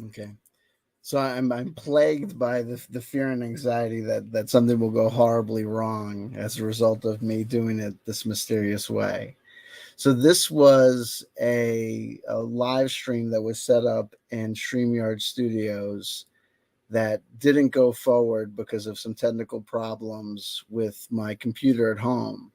Okay. So I'm plagued by the fear and anxiety that something will go horribly wrong as a result of me doing it this mysterious way. So this was a live stream that was set up in StreamYard Studios that didn't go forward because of some technical problems with my computer at home.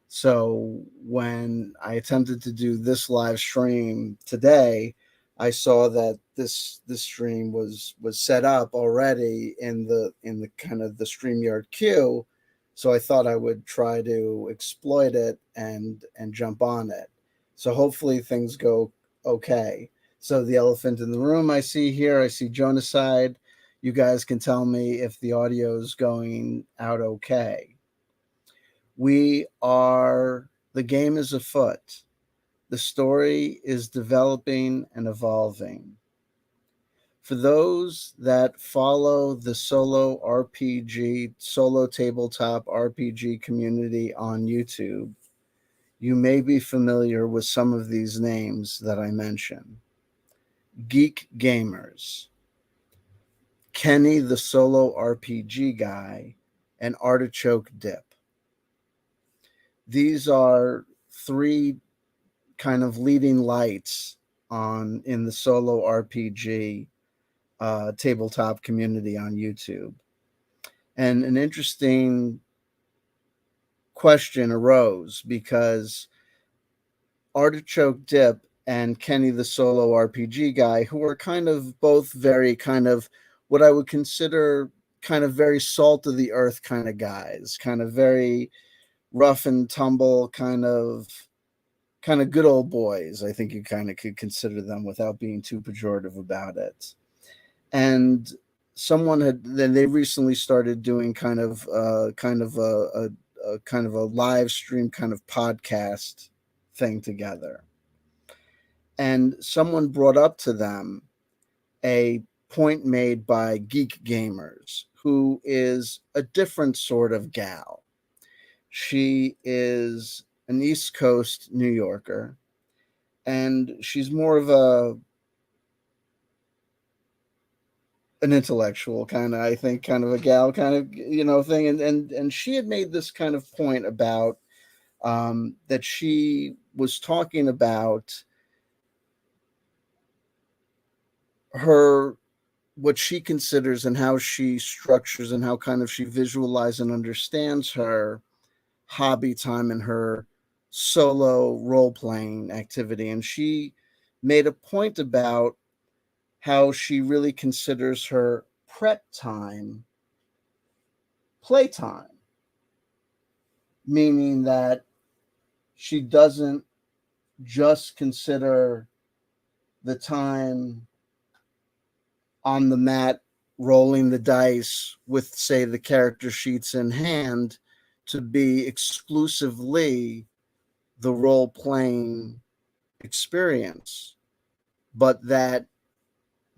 So when I attempted to do this live stream today, I saw that this stream was set up already in the kind of the StreamYard queue. So I thought I would try to exploit it and jump on it. So hopefully things go okay. So the elephant in the room I see here, I see Jonaside. You guys can tell me if the audio is going out okay. The game is afoot. The story is developing and evolving. For those that follow the solo RPG, solo tabletop RPG community on YouTube, you may be familiar with some of these names that I mention. Geek Gamers, Kenny the Solo RPG Guy, and Artichoke Dip. These are three kind of leading lights on in the solo RPG tabletop community on YouTube. And an interesting question arose because Artichoke Dip and Kenny the Solo RPG Guy, who are kind of both very kind of what I would consider kind of very salt of the earth kind of guys, kind of very rough and tumble kind of good old boys. I think you kind of could consider them without being too pejorative about it. And someone had then they recently started doing kind of a kind of a live stream kind of podcast thing together. And someone brought up to them a point made by Geek Gamers, who is a different sort of gal. She is an East Coast New Yorker, and she's more of a an intellectual kind of, I think, kind of a gal kind of thing. And she had made this kind of point about that she was talking about her what she considers and how she structures and how kind of she visualizes and understands her hobby time and her solo role playing activity. And she made a point about how she really considers her prep time playtime, meaning that she doesn't just consider the time on the mat rolling the dice with, say, the character sheets in hand to be exclusively the role playing experience, but that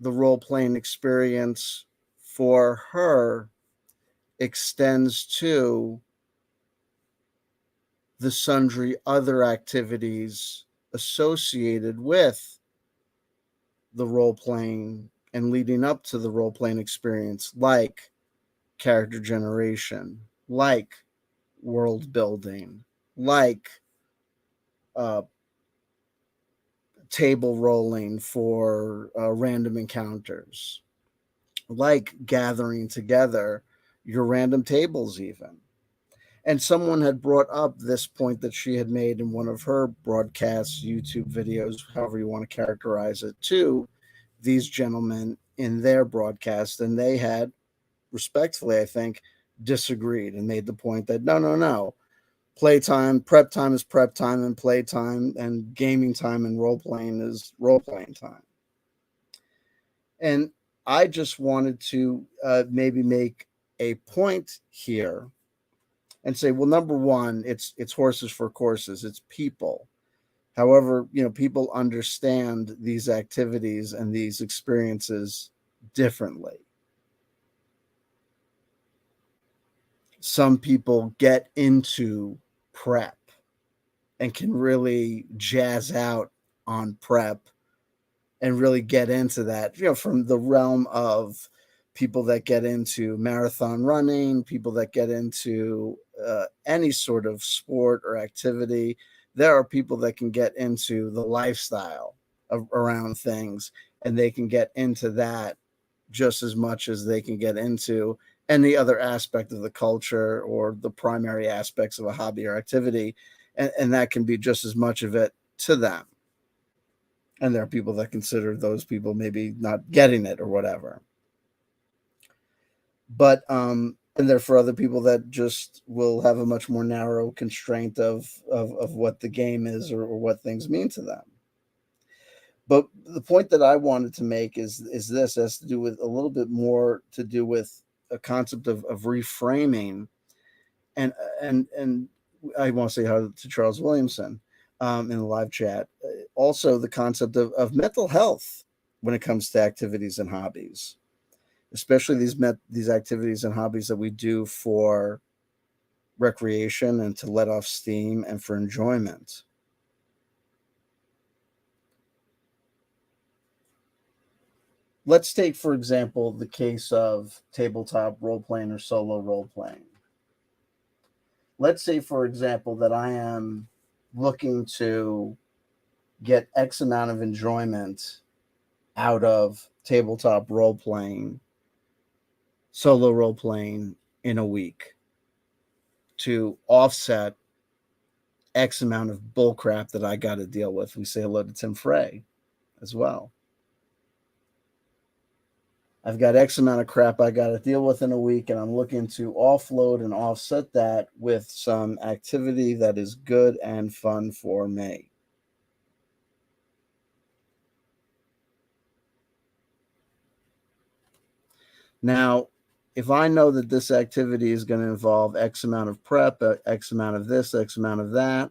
the role playing experience for her extends to the sundry other activities associated with the role playing and leading up to the role playing experience, like character generation, like world building, like uh, table rolling for random encounters, like gathering together your random tables, even. And someone had brought up this point that she had made in one of her broadcasts, YouTube videos, however you want to characterize it, to these gentlemen in their broadcast. And they had, respectfully, I think, disagreed and made the point that no, no, no. Playtime, prep time is prep time, and playtime and gaming time and role playing is role playing time. And I just wanted to maybe make a point here and say, well, number one, it's horses for courses. It's people. However, people understand these activities and these experiences differently. Some people get into prep and can really jazz out on prep and really get into that, from the realm of people that get into marathon running, people that get into any sort of sport or activity. There are people that can get into the lifestyle around things, and they can get into that just as much as they can get into any other aspect of the culture or the primary aspects of a hobby or activity. And that can be just as much of it to them. And there are people that consider those people maybe not getting it or whatever. But and there for other people that just will have a much more narrow constraint of what the game is, or what things mean to them. But the point that I wanted to make is this has to do with a little bit more to do with a concept of reframing, and and I want to say hi to Charles Williamson in the live chat. Also, the concept of mental health when it comes to activities and hobbies, especially these activities and hobbies that we do for recreation and to let off steam and for enjoyment. Let's take, for example, the case of tabletop role playing or solo role playing. Let's say, for example, that I am looking to get X amount of enjoyment out of tabletop role playing, solo role playing in a week to offset X amount of bullcrap that I got to deal with. We say hello to Tim Frey as well. I've got X amount of crap I got to deal with in a week, and I'm looking to offload and offset that with some activity that is good and fun for me. Now, if I know that this activity is going to involve X amount of prep, X amount of this, X amount of that,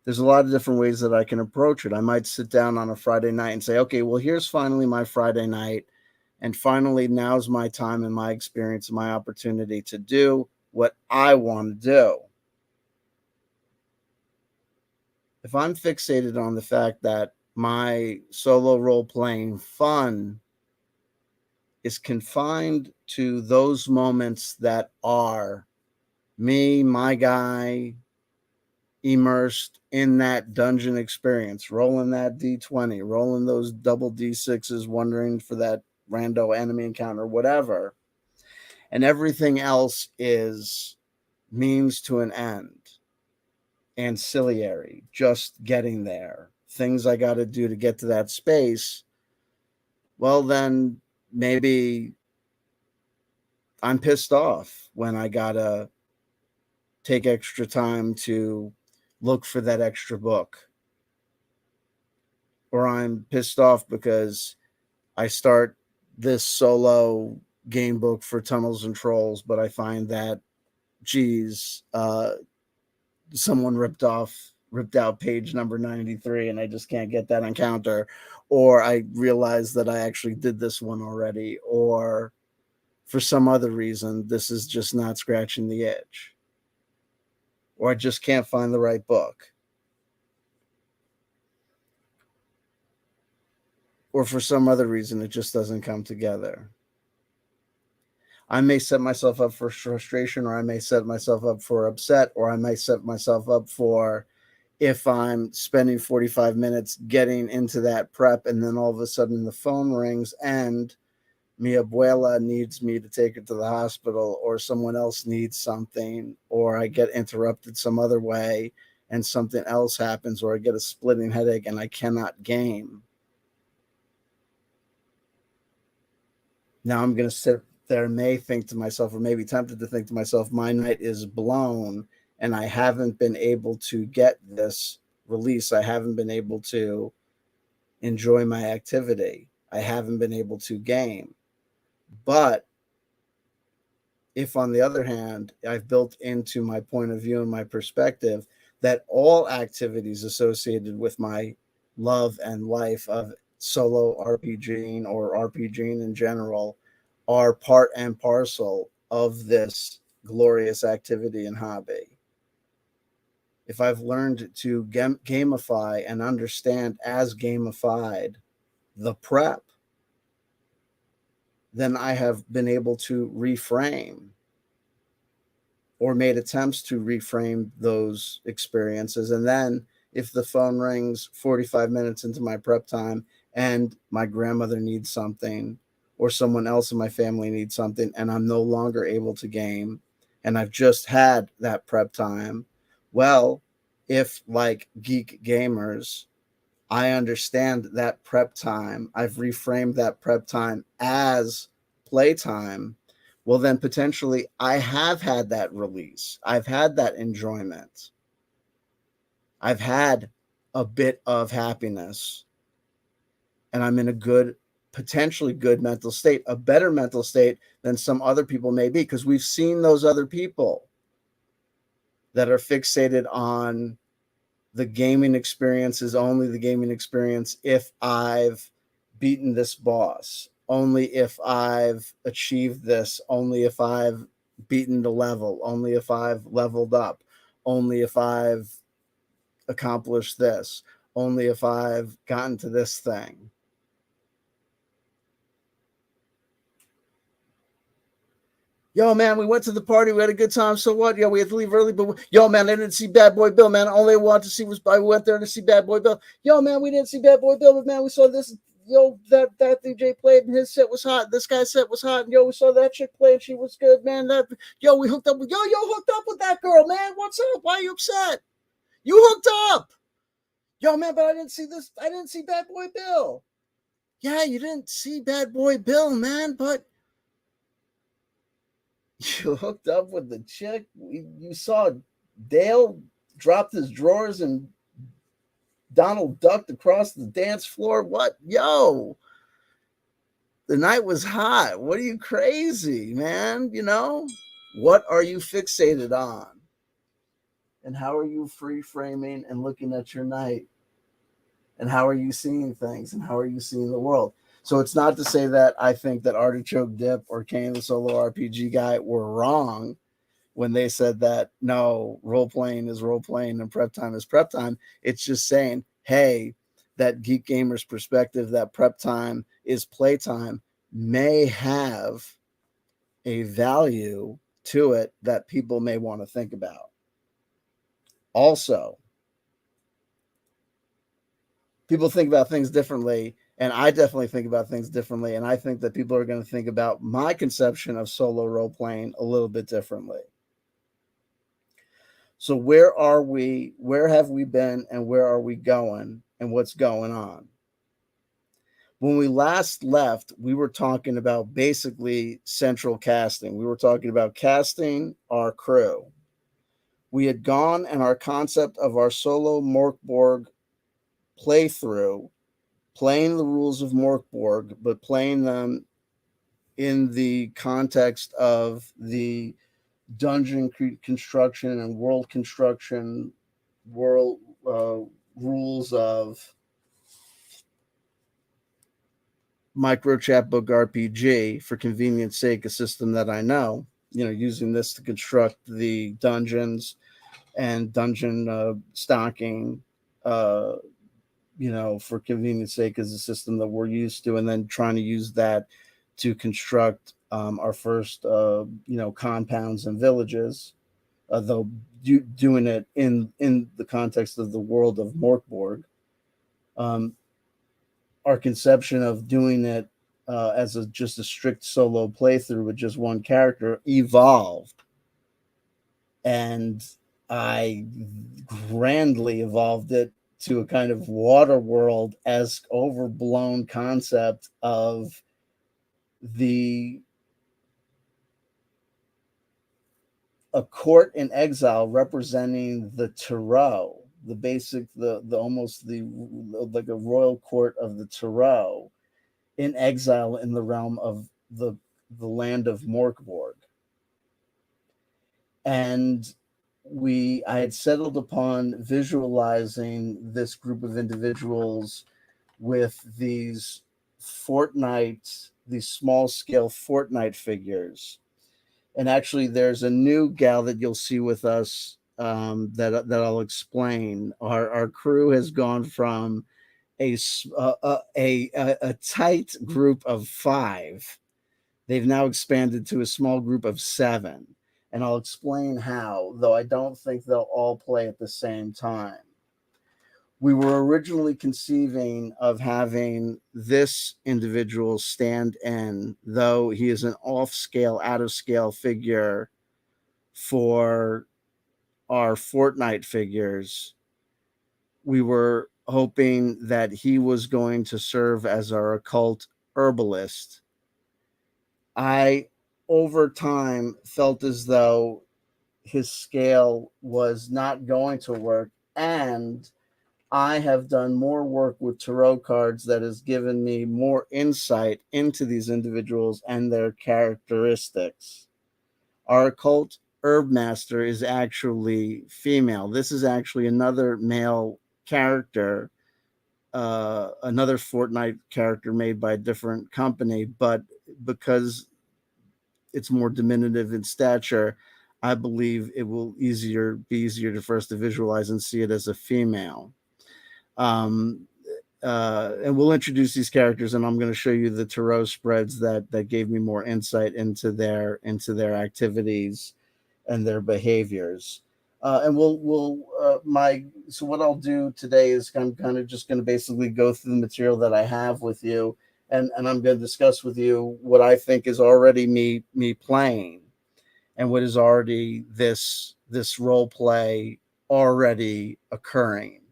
there's a lot of different ways that I can approach it. I might sit down on a Friday night and say, okay, well, here's finally my Friday night. And finally, now's my time and my experience and my opportunity to do what I want to do. If I'm fixated on the fact that my solo role playing fun is confined to those moments that are me, my guy, immersed in that dungeon experience, rolling that D20, rolling those double D6s, wondering for that rando enemy encounter, whatever. And everything else is means to an end, ancillary, just getting there, things I got to do to get to that space. Well, then maybe I'm pissed off when I got to take extra time to look for that extra book. Or I'm pissed off because I start this solo game book for Tunnels and Trolls, but I find that, geez, someone ripped out page number 93 and I just can't get that encounter. Or I realize that I actually did this one already, or for some other reason, this is just not scratching the itch. Or I just can't find the right book. Or for some other reason, it just doesn't come together. I may set myself up for frustration, or I may set myself up for upset, or I may set myself up for, if I'm spending 45 minutes getting into that prep, and then all of a sudden the phone rings and mi abuela needs me to take her to the hospital, or someone else needs something, or I get interrupted some other way and something else happens, or I get a splitting headache and I cannot game. Now I'm going to sit there, may think to myself, or maybe tempted to think to myself, my night is blown and I haven't been able to get this release. I haven't been able to enjoy my activity. I haven't been able to game. But if, on the other hand, I've built into my point of view and my perspective that all activities associated with my love and life of solo RPGing or RPGing in general are part and parcel of this glorious activity and hobby, if I've learned to gamify and understand as gamified the prep, then I have been able to reframe or made attempts to reframe those experiences. And then if the phone rings 45 minutes into my prep time and my grandmother needs something or someone else in my family needs something and I'm no longer able to game and I've just had that prep time, well, if like geek gamers, I understand that prep time, I've reframed that prep time as playtime, well, then potentially I have had that release. I've had that enjoyment. I've had a bit of happiness, and I'm in a good, potentially good mental state, a better mental state than some other people may be, because we've seen those other people that are fixated on the gaming experience is only the gaming experience if I've beaten this boss, only if I've achieved this, only if I've beaten the level, only if I've leveled up, only if I've accomplished this, only if I've gotten to this thing. Yo, man, we went to the party. We had a good time. So what? Yo, we had to leave early, but yo, man, I didn't see Bad Boy Bill, man. All I wanted to see was I went there to see Bad Boy Bill. Yo, man, we didn't see Bad Boy Bill, but man, we saw this. Yo, that DJ played and his set was hot. This guy's set was hot. And yo, we saw that chick play and she was good, man. Yo, we hooked up with yo hooked up with that girl, man. What's up? Why are you upset? You hooked up. Yo, man, but I didn't see this. I didn't see Bad Boy Bill. Yeah, you didn't see Bad Boy Bill, man, but you hooked up with the chick. You saw Dale dropped his drawers and Donald ducked across the dance floor. What? Yo, the night was hot. What are you crazy, man? You know, what are you fixated on? And how are you free framing and looking at your night? And how are you seeing things? And how are you seeing the world? So it's not to say that I think that Artichoke Dip or Kane the Solo RPG Guy were wrong when they said that no, role playing is role playing and prep time is prep time. It's just saying, hey, that geek gamer's perspective, that prep time is playtime, may have a value to it that people may want to think about. Also, people think about things differently, and I definitely think about things differently. And I think that people are going to think about my conception of solo role playing a little bit differently. So where are we? Where have we been? And where are we going? And what's going on? When we last left, we were talking about basically central casting. We were talking about casting our crew. We had gone and our concept of our solo Mork Borg playthrough, playing the rules of Mork Borg, but playing them in the context of the dungeon construction and world construction, world rules of micro chapbook RPG, for convenience sake, a system that I know, using this to construct the dungeons and dungeon stocking, for convenience sake, is a system that we're used to, and then trying to use that to construct our first, compounds and villages, though doing it in the context of the world of Morkborg. Our conception of doing it as just a strict solo playthrough with just one character evolved, and I grandly evolved it to a kind of Waterworld-esque overblown concept of a court in exile representing the Tarot, the basic, the almost the like a royal court of the Tarot in exile in the realm of the land of Morkborg. And I had settled upon visualizing this group of individuals with these small scale Fortnite figures. And actually, there's a new gal that you'll see with us that I'll explain. Our crew has gone from a tight group of 5. They've now expanded to a small group of 7, and I'll explain how. Though I don't think they'll all play at the same time. We were originally conceiving of having this individual stand in, though he is an off scale, out of scale figure for our Fortnite figures. We were hoping that he was going to serve as our occult herbalist. I, over time, felt as though his scale was not going to work, and I have done more work with tarot cards that has given me more insight into these individuals and their characteristics. Our occult herb master is actually female. This is actually another male character, another Fortnite character made by a different company, but because it's more diminutive in stature, I believe it will be easier for us to visualize and see it as a female. And we'll introduce these characters, and I'm going to show you the tarot spreads that gave me more insight into their activities and their behaviors. And so what I'll do today is I'm kind of just going to basically go through the material that I have with you, and I'm going to discuss with you what I think is already me playing, and what is already this role play already occurring.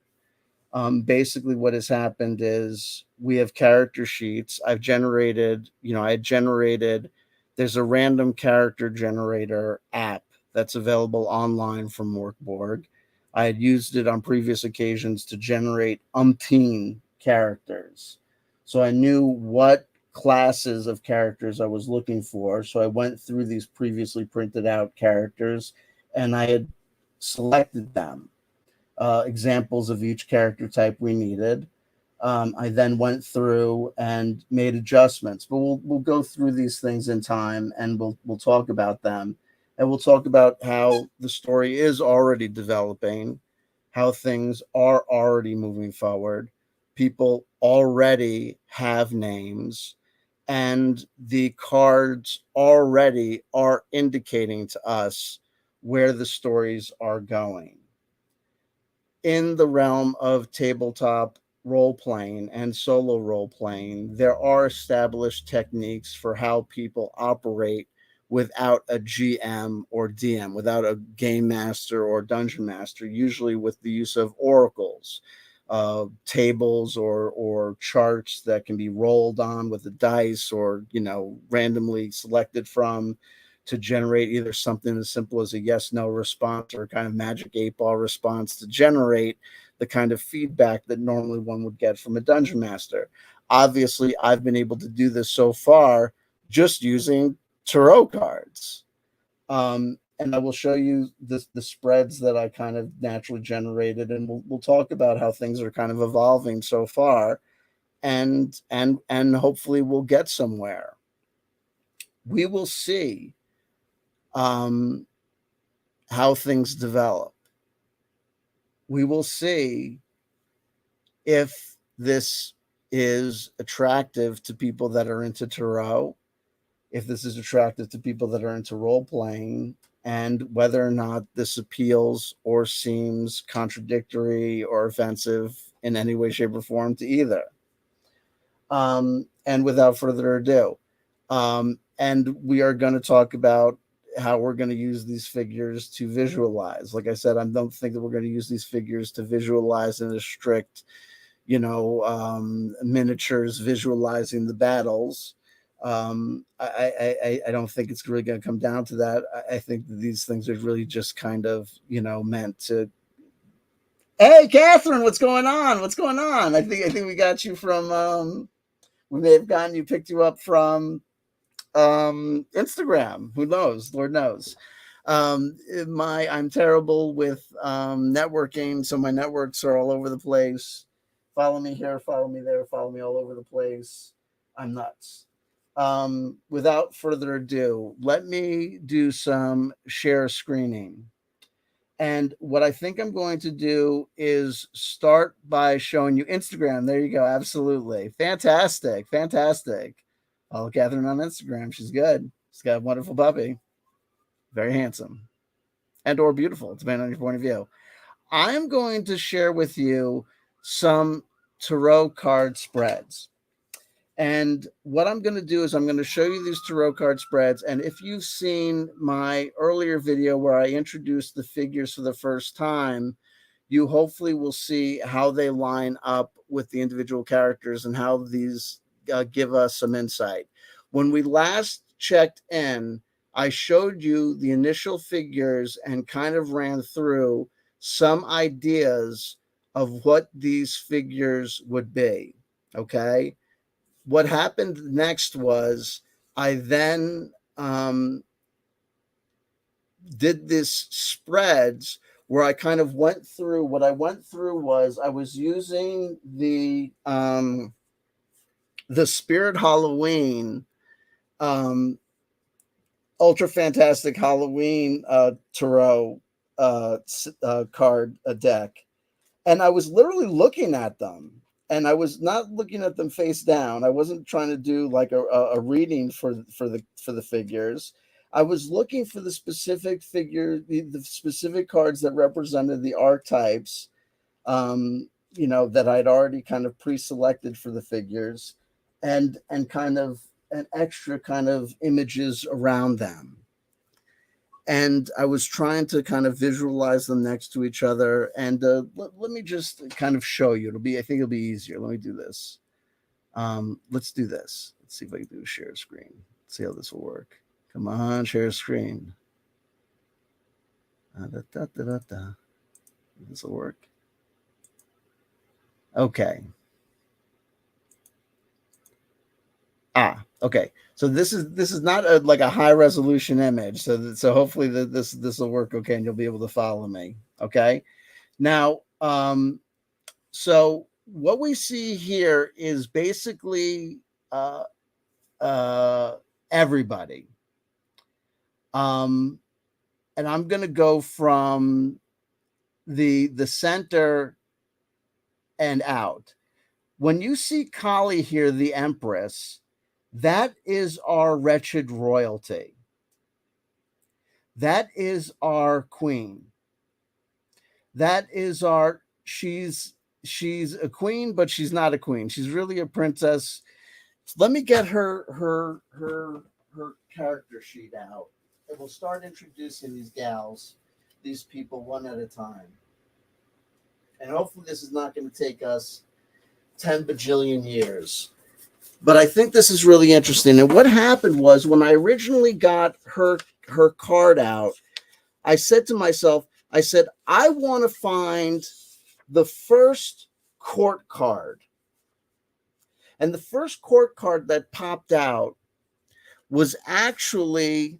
Basically what has happened is we have character sheets. I generated, there's a random character generator app that's available online from Mork Borg. I had used it on previous occasions to generate umpteen characters. So I knew what classes of characters I was looking for. So I went through these previously printed out characters, and I had selected them. Examples of each character type we needed. I then went through and made adjustments, but we'll go through these things in time, and we'll talk about them, and we'll talk about how the story is already developing, how things are already moving forward, people already have names, and the cards already are indicating to us where the stories are going. In the realm of tabletop role playing and solo role playing, there are established techniques for how people operate without a GM or DM, without a game master or dungeon master, usually with the use of oracles, tables or charts that can be rolled on with a dice, or randomly selected from, to generate either something as simple as a yes/no response or a kind of magic 8-ball response to generate the kind of feedback that normally one would get from a dungeon master. Obviously, I've been able to do this so far just using tarot cards. And I will show you the spreads that I kind of naturally generated, and we'll talk about how things are kind of evolving so far, and hopefully we'll get somewhere. We will see how things develop. We will see if this is attractive to people that are into tarot, if this is attractive to people that are into role playing, and whether or not this appeals or seems contradictory or offensive in any way, shape, or form to either. And without further ado, and we are going to talk about how we're going to use these figures to visualize. Like I said, I don't think that we're going to use these figures to visualize in a strict, miniatures visualizing the battles. I don't think it's really going to come down to that. I think that these things are really just kind of, meant to. Hey, Catherine, what's going on? What's going on? I think we got you from. We may have picked you up from Instagram. Who knows? Lord knows. I'm terrible with networking, so my networks are all over the place. Follow me here, follow me there, follow me all over the place. I'm nuts. Without further ado, let me do some share screening. And what I think I'm going to do is start by showing you Instagram. There you go. Absolutely. Fantastic. Fantastic. Follow Catherine on Instagram. She's good. She's got a wonderful puppy. Very handsome and or beautiful, depending on your point of view. I'm going to share with you some tarot card spreads. And what I'm going to do is I'm going to show you these tarot card spreads. And if you've seen my earlier video where I introduced the figures for the first time, you hopefully will see how they line up with the individual characters and how these give us some insight. When we last checked in, I showed you the initial figures and kind of ran through some ideas of what these figures would be. Okay. What happened next was I then did this spreads where I kind of went through. What I went through was I was using the Spirit Halloween Ultra Fantastic Halloween tarot card deck, and I was literally looking at them. And I was not looking at them face down. I wasn't trying to do like a reading for the figures. I was looking for the specific figure, the specific cards that represented the archetypes, that I'd already kind of pre-selected for the figures, and kind of an extra kind of images around them. And I was trying to kind of visualize them next to each other. And let me just kind of show you. I think it'll be easier. Let me do this. Let's do this. Let's see if I can do a share screen. Let's see how this will work. Come on, share screen. This will work. Okay. Okay. So this is not like a high resolution image. So hopefully this will work okay, and you'll be able to follow me. Okay. Now, so what we see here is basically everybody. And I'm going to go from the center and out. When you see Kali here, the Empress, that is our wretched royalty. That is our queen. That is our, she's a queen, but she's not a queen. She's really a princess. So let me get her character sheet out, and we'll start introducing these gals, these people one at a time. And hopefully this is not going to take us 10 bajillion years. But I think this is really interesting. And what happened was when I originally got her card out, I said to myself, I want to find the first court card. And the first court card that popped out was actually,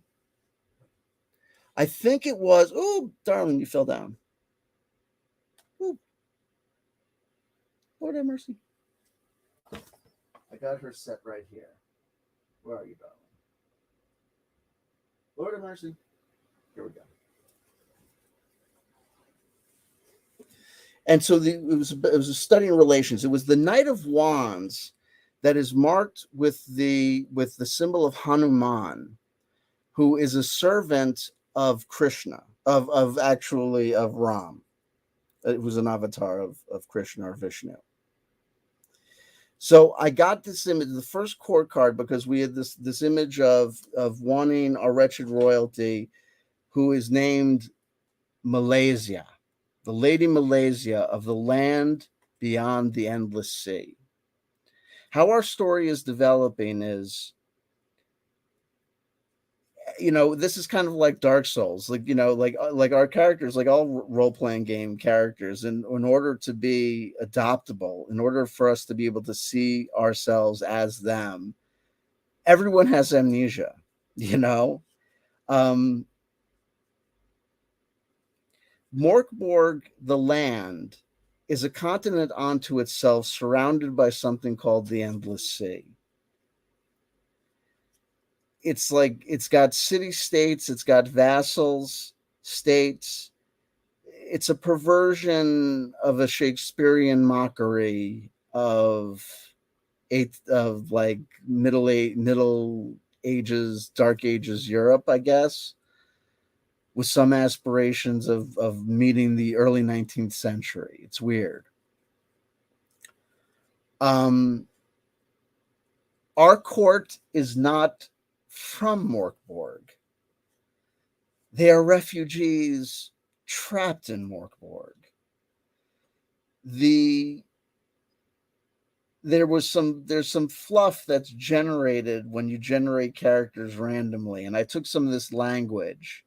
I think it was, oh, darling, you fell down. Ooh. Lord have mercy. I got her set right here. Where are you, darling? Lord have mercy. Here we go. And so it was a study in relations. It was the Knight of Wands that is marked with the symbol of Hanuman, who is a servant of Krishna, of Ram. It was an avatar of Krishna or Vishnu. So I got this image, the first court card, because we had this image of wanting our wretched royalty, who is named Malaysia, the Lady Malaysia of the land beyond the endless sea. How our story is developing is, this is kind of like Dark Souls, like our characters, like all role-playing game characters, and in order to be adoptable, in order for us to be able to see ourselves as them, everyone has amnesia, Mork, the land, is a continent unto itself, surrounded by something called the endless sea. It's like it's got city states, it's got vassals, states, it's a perversion of a Shakespearean mockery of like middle ages, dark ages Europe, I guess, with some aspirations of meeting the early 19th century. It's weird. Our court is not from Morkborg. They are refugees trapped in Morkborg. There's some fluff that's generated when you generate characters randomly, and I took some of this language.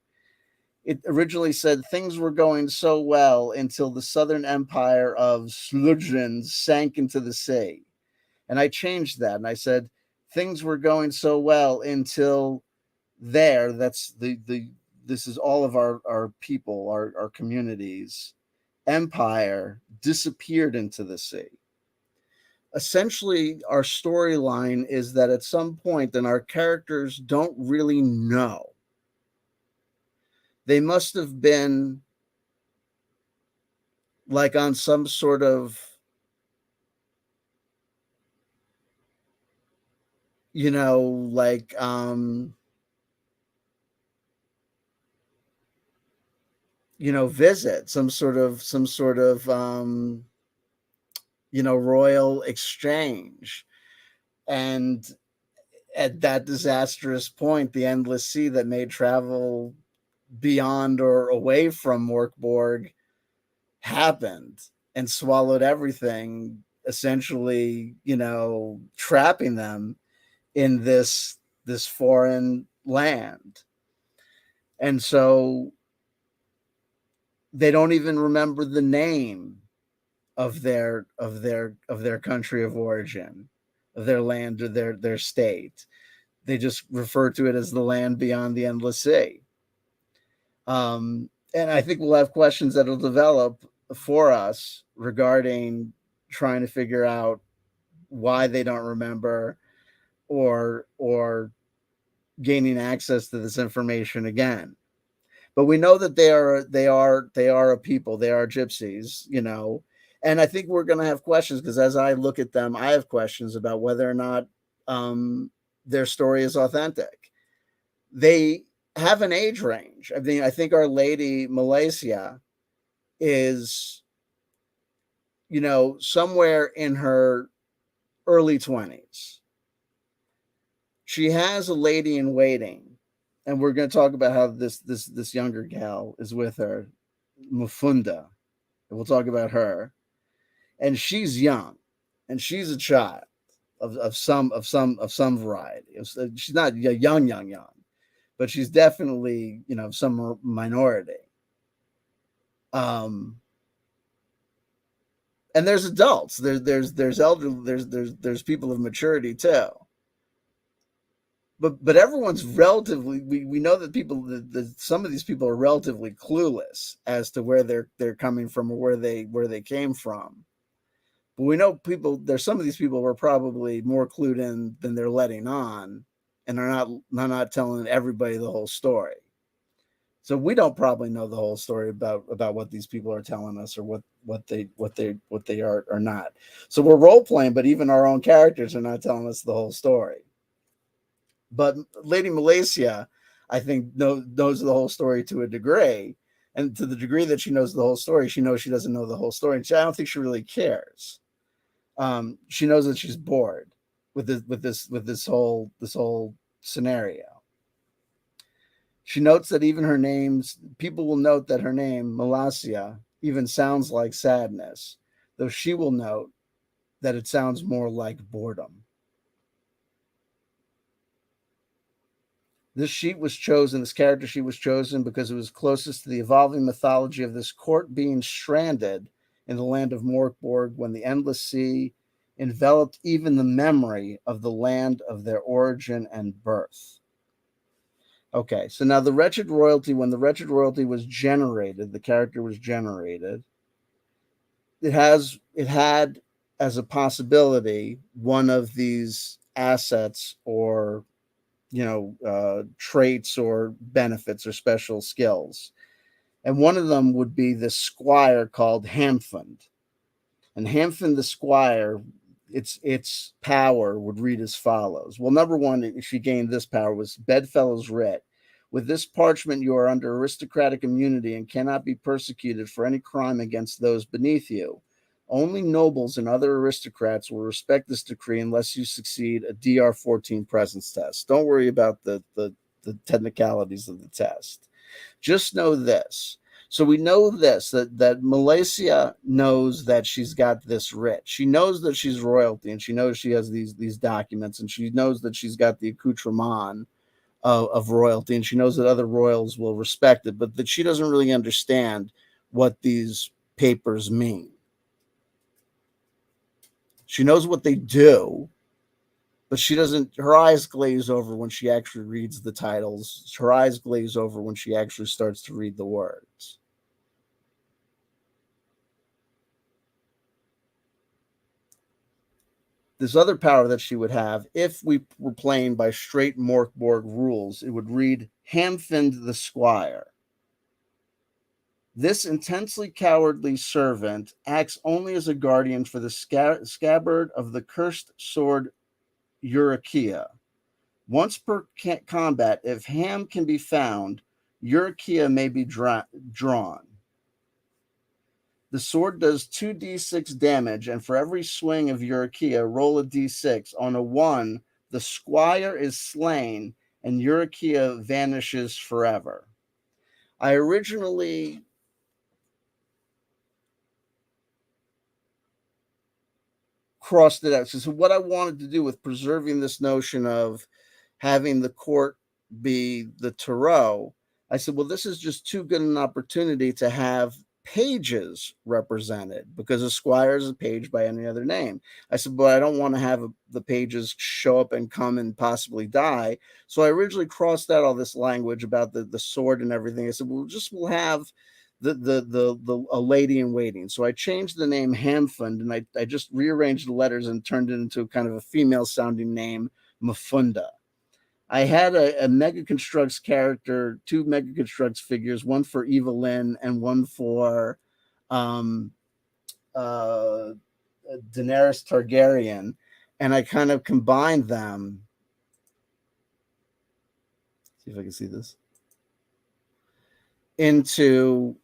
It originally said things were going so well until the southern empire of Sludgen sank into the sea. And I changed that and I said things were going so well until that's this is all of our people, our communities, empire disappeared into the sea. Essentially, our storyline is that at some point, and our characters don't really know, they must have been like on some sort of, like visit, some sort of royal exchange. And at that disastrous point, the endless sea that made travel beyond or away from Morkborg happened and swallowed everything, essentially, trapping them in this foreign land. And so they don't even remember the name of their country of origin, of their land or their state. They just refer to it as the land beyond the endless sea. And I think we'll have questions that'll develop for us regarding trying to figure out why they don't remember or gaining access to this information again. But we know that they are a people. They are gypsies, and I think we're going to have questions because as I look at them, I have questions about whether or not their story is authentic. They have an age range. I mean, I think Our Lady Malaysia is, somewhere in her early 20s. She has a lady in waiting, and we're going to talk about how this younger gal is with her, Mufunda. And we'll talk about her. And she's young, and she's a child of some variety. She's not young, but she's definitely some minority. And there's adults. There's elderly. There's people of maturity too. But everyone's relatively. We know that people. That some of these people are relatively clueless as to where they're coming from or where they came from. But we know there's some of these people who are probably more clued in than they're letting on, and are not telling everybody the whole story. So we don't probably know the whole story about what these people are telling us or what they are or not. So we're role playing, but even our own characters are not telling us the whole story. But Lady Malaysia, I think, knows the whole story to a degree, and to the degree that she knows the whole story, she knows she doesn't know the whole story, and I don't think she really cares. She knows that she's bored with this whole scenario. She notes that even her names, people will note that her name, Malasia, even sounds like sadness, though she will note that it sounds more like boredom. This character sheet was chosen because it was closest to the evolving mythology of this court being stranded in the land of Morkborg when the endless sea enveloped even the memory of the land of their origin and birth. Okay, so now the Wretched Royalty, when the Wretched Royalty was generated, the character was generated, it had as a possibility one of these assets or traits or benefits or special skills. And one of them would be the squire called Hamfund. And Hamfund the squire, its power would read as follows. Well, number one, she gained this power was Bedfellow's writ. With this parchment, you are under aristocratic immunity and cannot be persecuted for any crime against those beneath you. Only nobles and other aristocrats will respect this decree unless you succeed a DR14 presence test. Don't worry about the technicalities of the test. Just know this. So we know this, that Malaysia knows that she's got this writ. She knows that she's royalty, and she knows she has these documents, and she knows that she's got the accoutrement of royalty, and she knows that other royals will respect it, but that she doesn't really understand what these papers mean. She knows what they do, but she doesn't, her eyes glaze over when she actually reads the titles. Her eyes glaze over when she actually starts to read the words. This other power that she would have, if we were playing by straight Mork Borg rules, it would read Hamfund the Squire. This intensely cowardly servant acts only as a guardian for the scabbard of the cursed sword Eurychia. Once per combat, if Ham can be found, Eurychia may be drawn. The sword does 2d6 damage, and for every swing of Eurychia, roll a d6. On a 1, the squire is slain, and Eurychia vanishes forever. I originally crossed it out. So what I wanted to do with preserving this notion of having the court be the tarot, I said, well, this is just too good an opportunity to have pages represented, because a squire is a page by any other name. I said, but I don't want to have the pages show up and come and possibly die. So I originally crossed out all this language about the sword and everything. I said, we'll have a lady in waiting. So I changed the name Hamfund, and I just rearranged the letters and turned it into kind of a female sounding name, Mafunda. I had a Mega Constructs character, 2 Mega Constructs figures, one for Evelyn and one for Daenerys Targaryen, and I kind of combined them. See if I can see this. Into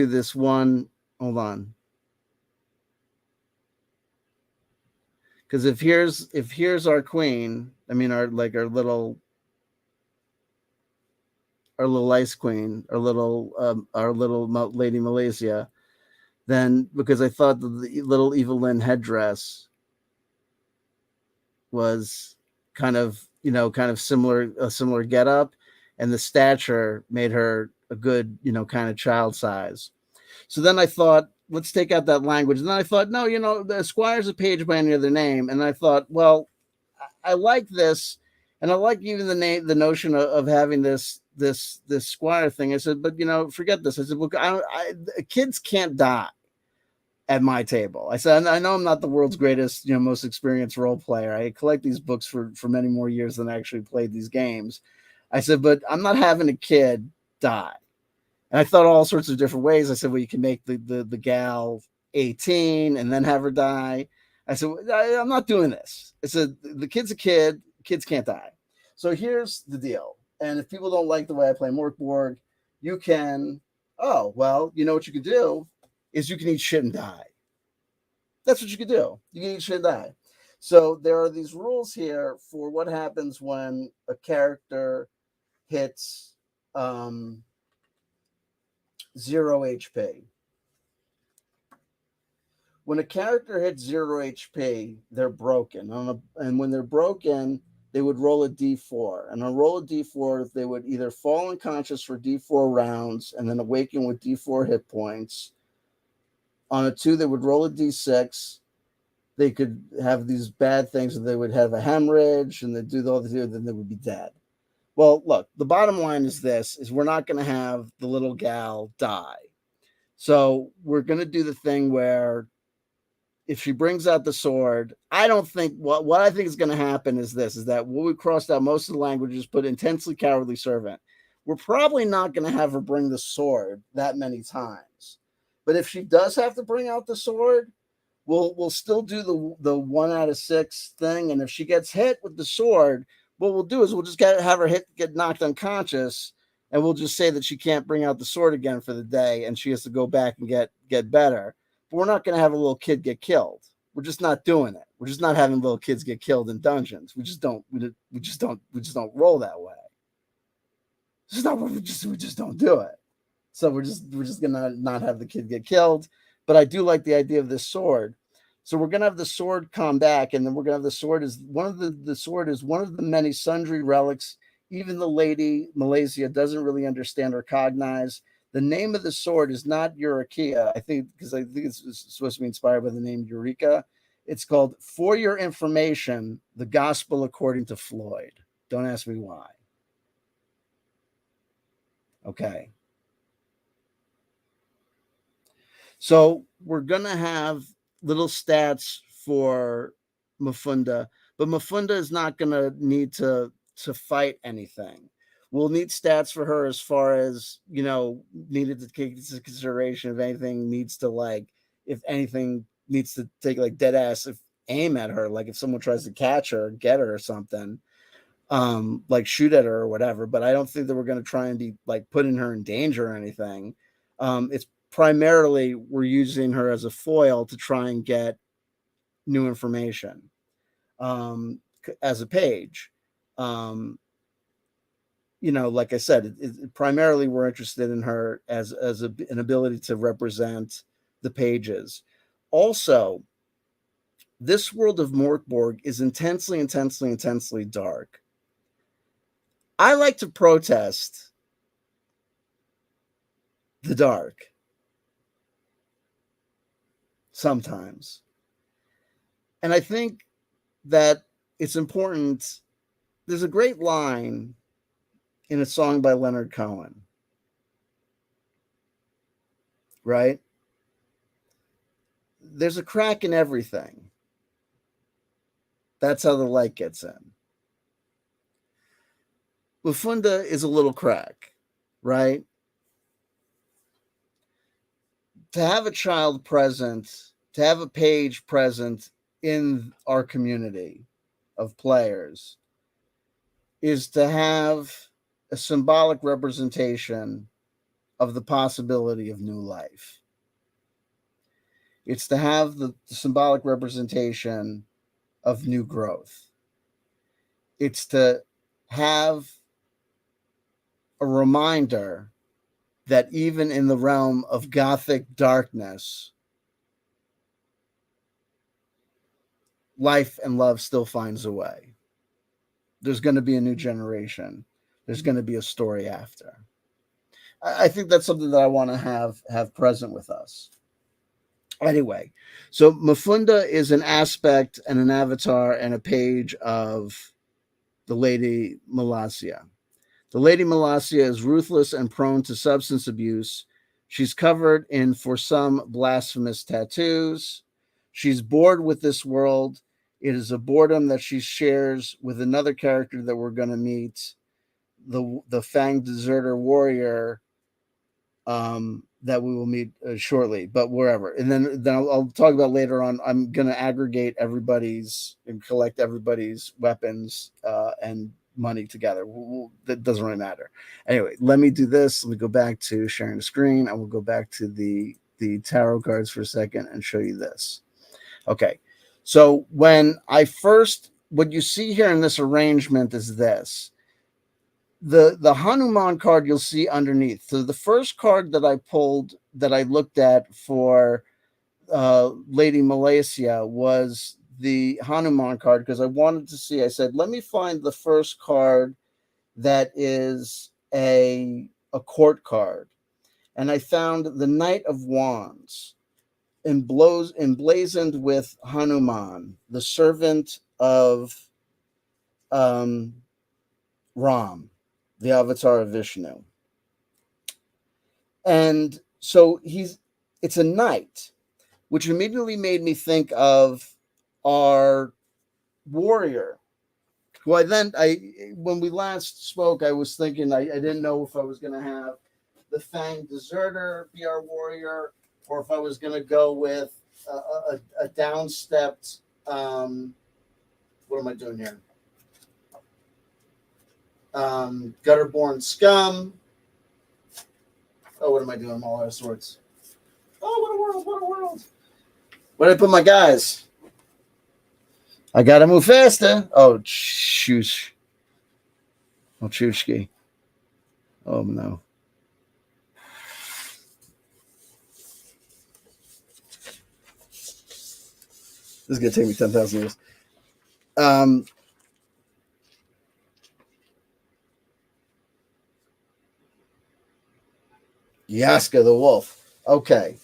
this one. Hold on. Because if here's our queen, I mean our little ice queen, our little Lady Malaysia, then because I thought the little Evelyn headdress was kind of similar getup, and the stature made her a good kind of child size. So then I thought, let's take out that language. And then I thought, no, the squire's a page by any other name. And I thought, well, I like this, and I like even the notion of having this squire thing. I said, but forget this. I said, look, kids can't die at my table. I said, I know I'm not the world's greatest, most experienced role player. I collect these books for many more years than I actually played these games. I said, but I'm not having a kid die. And I thought all sorts of different ways. I said, well, you can make the gal 18 and then have her die. I said, I'm not doing this. I said, the kid's a kid. Kids can't die. So here's the deal. And if people don't like the way I play Mork Borg, you can, what you can do is you can eat shit and die. That's what you can do. You can eat shit and die. So there are these rules here for what happens when a character hits 0 HP. When a character hits 0 HP, they're broken. And when they're broken, they would roll a d4. And on roll a d4, they would either fall unconscious for d4 rounds and then awaken with d4 hit points. On a 2, they would roll a d6. They could have these bad things, and they would have a hemorrhage, and they'd do all the then they would be dead. Well, look, the bottom line is this, is we're not going to have the little gal die. So we're going to do the thing where if she brings out the sword, I don't think, what I think is going to happen is this, is that what we crossed out most of the languages, put intensely cowardly servant. we're probably not going to have her bring the sword that many times. But if she does have to bring out the sword, we'll still do the 1 out of 6 thing. And if she gets hit with the sword, what we'll do is we'll just have her get knocked unconscious, and we'll just say that she can't bring out the sword again for the day, and she has to go back and get better. But we're not going to have a little kid get killed. We're just not doing it. We're just not having little kids get killed in dungeons. We just don't roll that way. We just don't do it. So we're just gonna not have the kid get killed. But I do like the idea of this sword. So we're gonna have the sword come back, and then we're gonna have the sword is one of the many sundry relics. Even the lady Malaysia doesn't really understand or cognize. The name of the sword is not Eureka, I think, because I think it's supposed to be inspired by the name Eureka. It's called For Your Information, The Gospel According to Floyd. Don't ask me why. Okay. So we're going to have little stats for Mafunda, but Mafunda is not going to need to fight anything. We'll need stats for her as far as, needed to take into consideration if anything needs to, like, if anything needs to take, like, dead ass aim at her, like if someone tries to catch her, get her or something, like shoot at her or whatever. But I don't think that we're going to try and be like putting her in danger or anything. It's primarily we're using her as a foil to try and get new information as a page. Like I said, primarily we're interested in her as an ability to represent the pages. Also, this world of Mork is intensely, intensely, intensely dark. I like to protest the dark sometimes. And I think that it's important. There's a great line in a song by Leonard Cohen, right? There's a crack in everything. That's how the light gets in. Mafunda is a little crack, right? To have a child present, to have a page present in our community of players is to have a symbolic representation of the possibility of new life. It's to have the symbolic representation of new growth. It's to have a reminder that even in the realm of gothic darkness, life and love still finds a way. There's going to be a new generation. There's going to be a story after. I think that's something that I want to have present with us. Anyway, so Mafunda is an aspect and an avatar and a page of the Lady Malasia. The Lady Malasia is ruthless and prone to substance abuse. She's covered in, for some, blasphemous tattoos. She's bored with this world. It is a boredom that she shares with another character that we're going to meet, the Fanged Deserter Warrior, that we will meet shortly, but wherever. And then I'll talk about later on. I'm going to aggregate everybody's and collect everybody's weapons and money together. That doesn't really matter. Anyway, let me do this. Let me go back to sharing the screen. I will go back to the tarot cards for a second and show you this. Okay. So what you see here in this arrangement is this. The Hanuman card you'll see underneath. So the first card that I pulled, that I looked at for Lady Malaysia, was the Hanuman card, because I wanted to see, I said, let me find the first card that is a court card. And I found the Knight of Wands, emblazoned with Hanuman, the servant of Ram, the avatar of Vishnu. And so it's a knight, which immediately made me think of our warrior Well, when we last spoke, I was thinking I didn't know if I was going to have the Fang Deserter be our warrior, or if I was going to go with a downstepped. What am I doing here? Gutterborn Scum. Oh, what am I doing? I'm all out of sorts. Oh, what a world! What a world! Where did I put my guys? I gotta move faster. Oh, shoosh. Oh, chooshki. Oh, no. This is going to take me 10,000 years. Yaska the Wolf. Okay.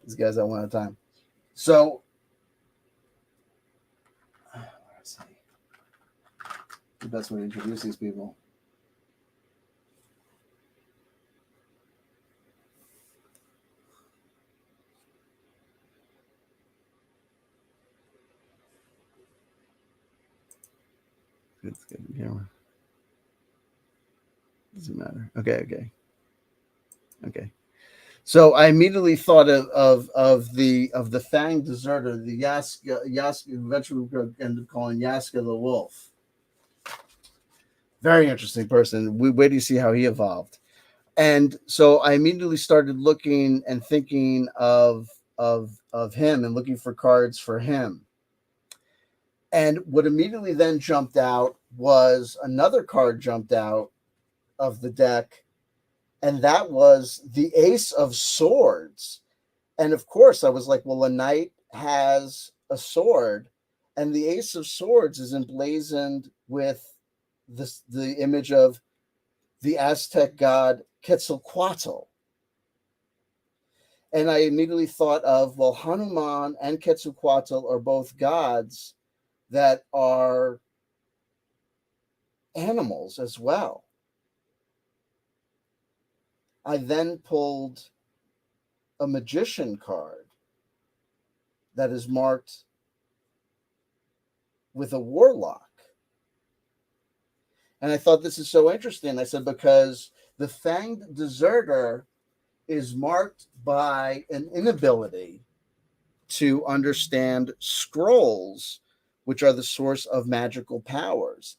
These guys I one at a time. So, let's see. The best way to introduce these people. Let's get the camera. Doesn't matter. Okay. So I immediately thought of the Fang Deserter, the Yaska, eventually we're going to end up calling Yaska the Wolf. Very interesting person. Wait do you see how he evolved? And so I immediately started looking and thinking of him and looking for cards for him. And what immediately then jumped out was another card jumped out of the deck, and that was the Ace of Swords. And of course, I was like, well, a knight has a sword, and the Ace of Swords is emblazoned with the image of the Aztec god Quetzalcoatl. And I immediately thought of, well, Hanuman and Quetzalcoatl are both gods that are animals as well. I then pulled a magician card that is marked with a warlock. And I thought this is so interesting. I said, because the Fanged Deserter is marked by an inability to understand scrolls, which are the source of magical powers.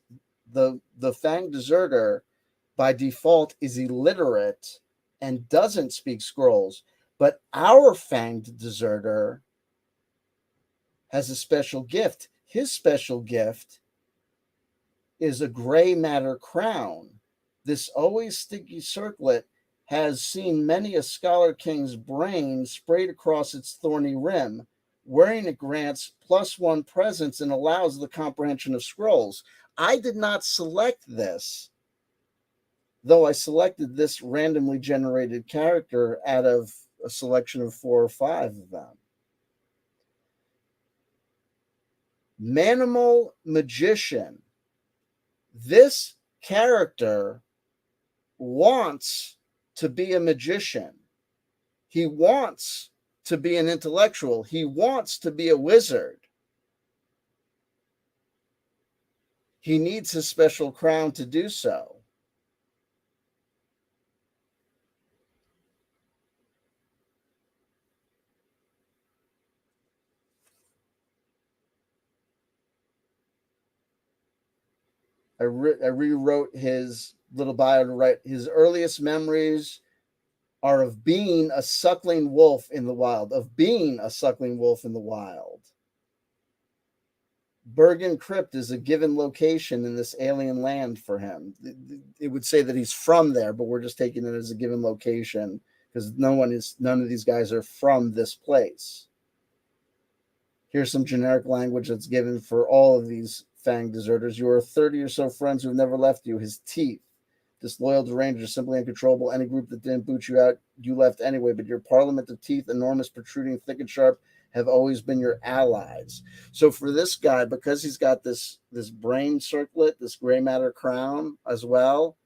The Fanged Deserter, by default, is illiterate and doesn't speak scrolls. But our Fanged Deserter has a special gift. His special gift is a gray matter crown. This always sticky circlet has seen many a scholar king's brain sprayed across its thorny rim. Wearing it grants +1 presence and allows the comprehension of scrolls. I did not select this, though I selected this randomly generated character out of a selection of 4 or 5 of them. Manimal Magician. This character wants to be a magician. He wants to be an intellectual. He wants to be a wizard. He needs his special crown to do so. I rewrote his little bio to write his earliest memories are of being a suckling wolf in the wild, Bergen Crypt is a given location in this alien land for him. It would say that he's from there, but we're just taking it as a given location because none of these guys are from this place. Here's some generic language that's given for all of these Fang deserters. You are 30 or so friends who have never left you. His teeth. Disloyal derangers, simply uncontrollable. Any group that didn't boot you out, you left anyway. But your parliament of teeth, enormous, protruding, thick and sharp, have always been your allies. So for this guy, because he's got this brain circlet, this gray matter crown as well,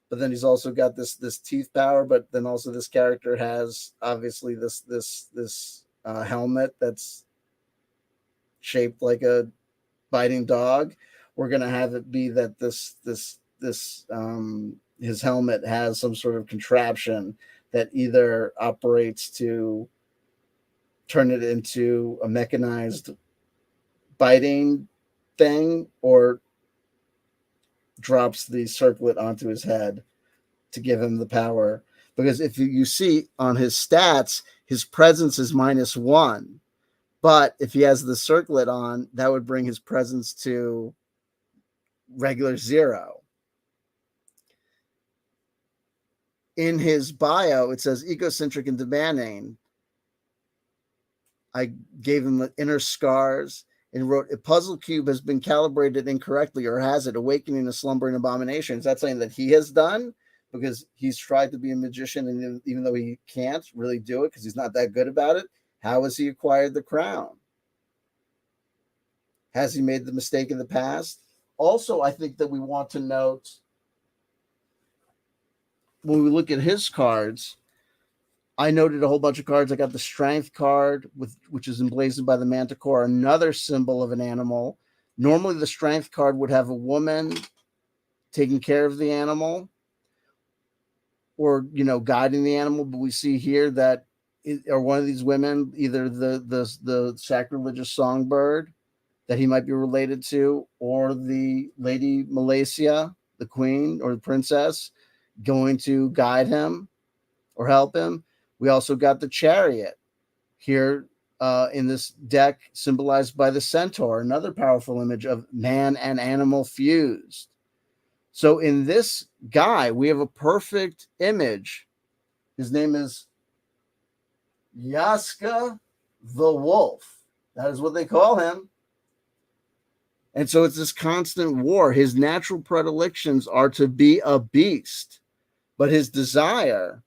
but then he's also got this teeth power. But then also this character has obviously this helmet that's shaped like a biting dog. We're going to have it be that his helmet has some sort of contraption that either operates to turn it into a mechanized biting thing or drops the circlet onto his head to give him the power. Because if you see on his stats, his presence is -1. But if he has the circlet on, that would bring his presence to regular 0. In his bio, it says egocentric and demanding. I gave him the inner scars and wrote, a puzzle cube has been calibrated incorrectly, or has it, awakening a slumbering abomination. Is that something that he has done? Because he's tried to be a magician, and even though he can't really do it because he's not that good about it, how has he acquired the crown? Has he made the mistake in the past? Also, I think that we want to note, when we look at his cards, I noted a whole bunch of cards. I got the strength card, which is emblazoned by the manticore, another symbol of an animal. Normally, the strength card would have a woman taking care of the animal or, guiding the animal. But we see here that or one of these women, either the sacrilegious songbird that he might be related to, or the Lady Malaysia, the queen or the princess, going to guide him or help him. We also got the chariot here in this deck, symbolized by the centaur, another powerful image of man and animal fused. So in this guy, we have a perfect image. His name is Yaska the Wolf. That is what they call him. And so it's this constant war. His natural predilections are to be a beast, but his desire,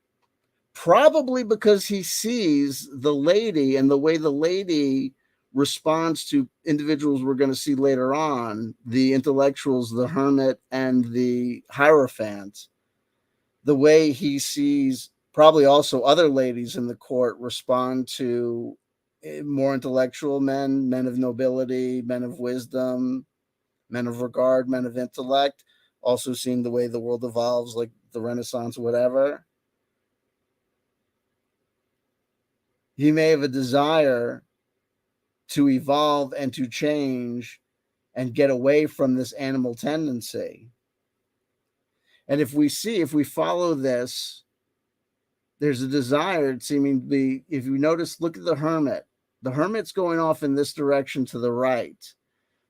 probably because he sees the lady and the way the lady responds to individuals we're going to see later on, the intellectuals, the hermit, and the hierophant, the way he sees probably also other ladies in the court respond to more intellectual men, men of nobility, men of wisdom, men of regard, men of intellect, also seeing the way the world evolves, like the Renaissance, whatever. He may have a desire to evolve and to change and get away from this animal tendency. And if we follow this, there's a desire seeming to be, if you notice, look at the hermit. The hermit's going off in this direction to the right.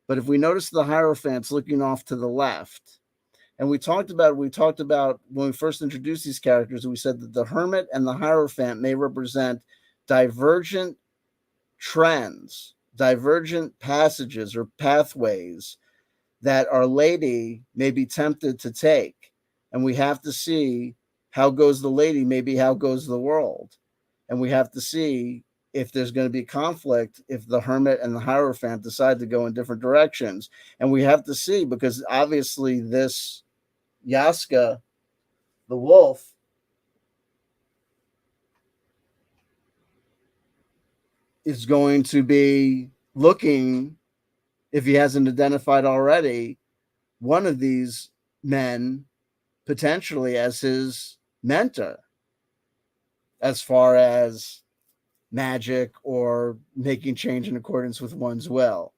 But if we notice the hierophant's looking off to the left. And we talked about when we first introduced these characters, we said that the hermit and the hierophant may represent divergent trends, divergent passages or pathways that Our Lady may be tempted to take. And we have to see how goes the lady, maybe how goes the world. And we have to see if there's going to be conflict if the hermit and the hierophant decide to go in different directions. And we have to see, because obviously this Yaska, the wolf, is going to be looking, if he hasn't identified already, one of these men potentially as his mentor, as far as magic or making change in accordance with one's will.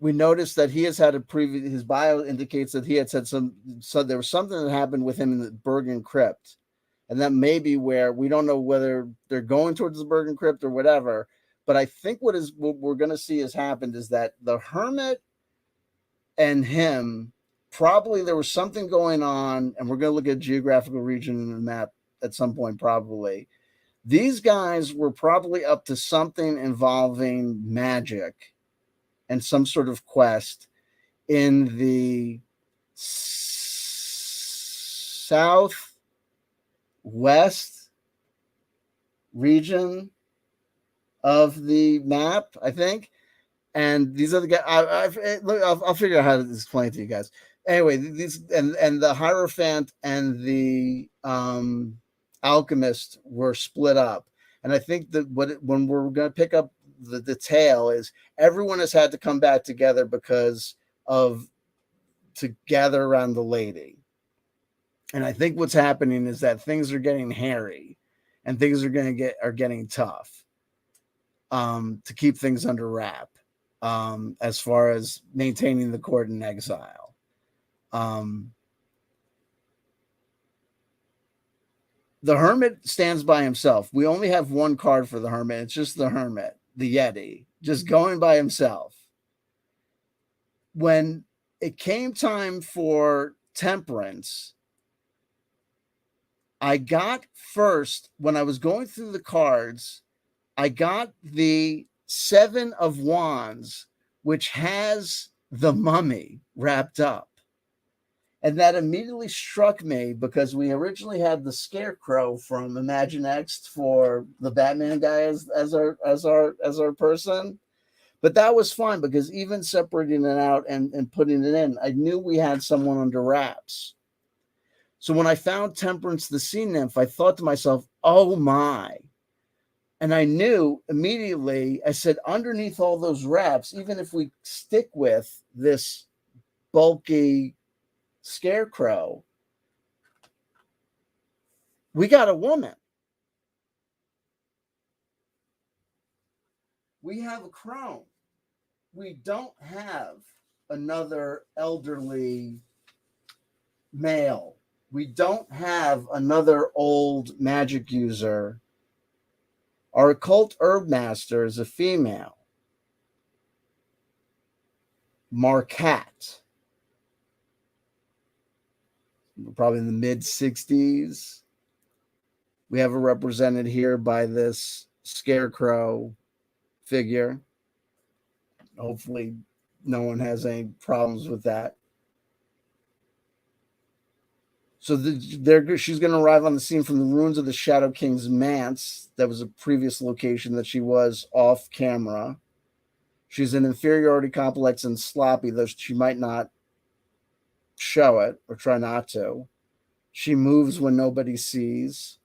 We noticed that he has had his bio indicates that he had said so there was something that happened with him in the Bergen Crypt. And that may be where, we don't know whether they're going towards the Bergen Crypt or whatever. But I think what we're going to see has happened is that the hermit and him, probably there was something going on, and we're going to look at geographical region in the map at some point probably. These guys were probably up to something involving magic and some sort of quest in the southwest region of the map, I think. And these are the guys. I'll figure out how to explain it to you guys. Anyway, these and the hierophant and the alchemist were split up. And I think that when we're going to pick up the tale is everyone has had to come back together because of to gather around the lady. And I think what's happening is that things are getting hairy and things are getting tough to keep things under wrap as far as maintaining the court in exile. The hermit stands by himself. We only have one card for the hermit. It's just the hermit, the Yeti, just going by himself. When it came time for temperance, I got first, when I was going through the cards, I got the 7 of Wands, which has the mummy wrapped up. And that immediately struck me because we originally had the Scarecrow from Imagine X for the Batman guy as our person. But that was fine because even separating it out and putting it in, I knew we had someone under wraps. So when I found Temperance the Sea Nymph, I thought to myself, oh my. And I knew immediately, I said, underneath all those wraps, even if we stick with this bulky Scarecrow, we got a woman. We have a crone. We don't have another elderly male. We don't have another old magic user. Our occult herb master is a female. Marquette. Probably in the mid-60s. We have her represented here by this Scarecrow figure. Hopefully no one has any problems with that. So she's going to arrive on the scene from the ruins of the Shadow King's manse. That was a previous location that she was off camera. She's an inferiority complex and sloppy, though she might not show it or try not to. She moves when nobody sees.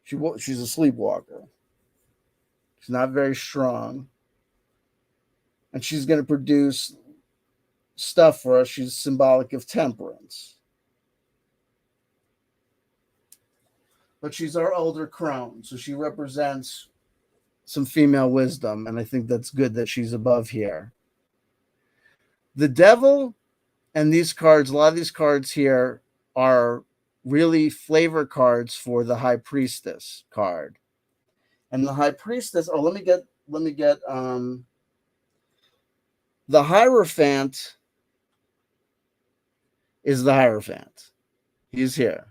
She's a sleepwalker. She's not very strong. And she's going to produce stuff for us. She's symbolic of temperance. But she's our older crone, so she represents some female wisdom, and I think that's good that she's above here. The devil and these cards, a lot of these cards here are really flavor cards for the High Priestess card. And the High Priestess, let me get the Hierophant is the Hierophant. He's here.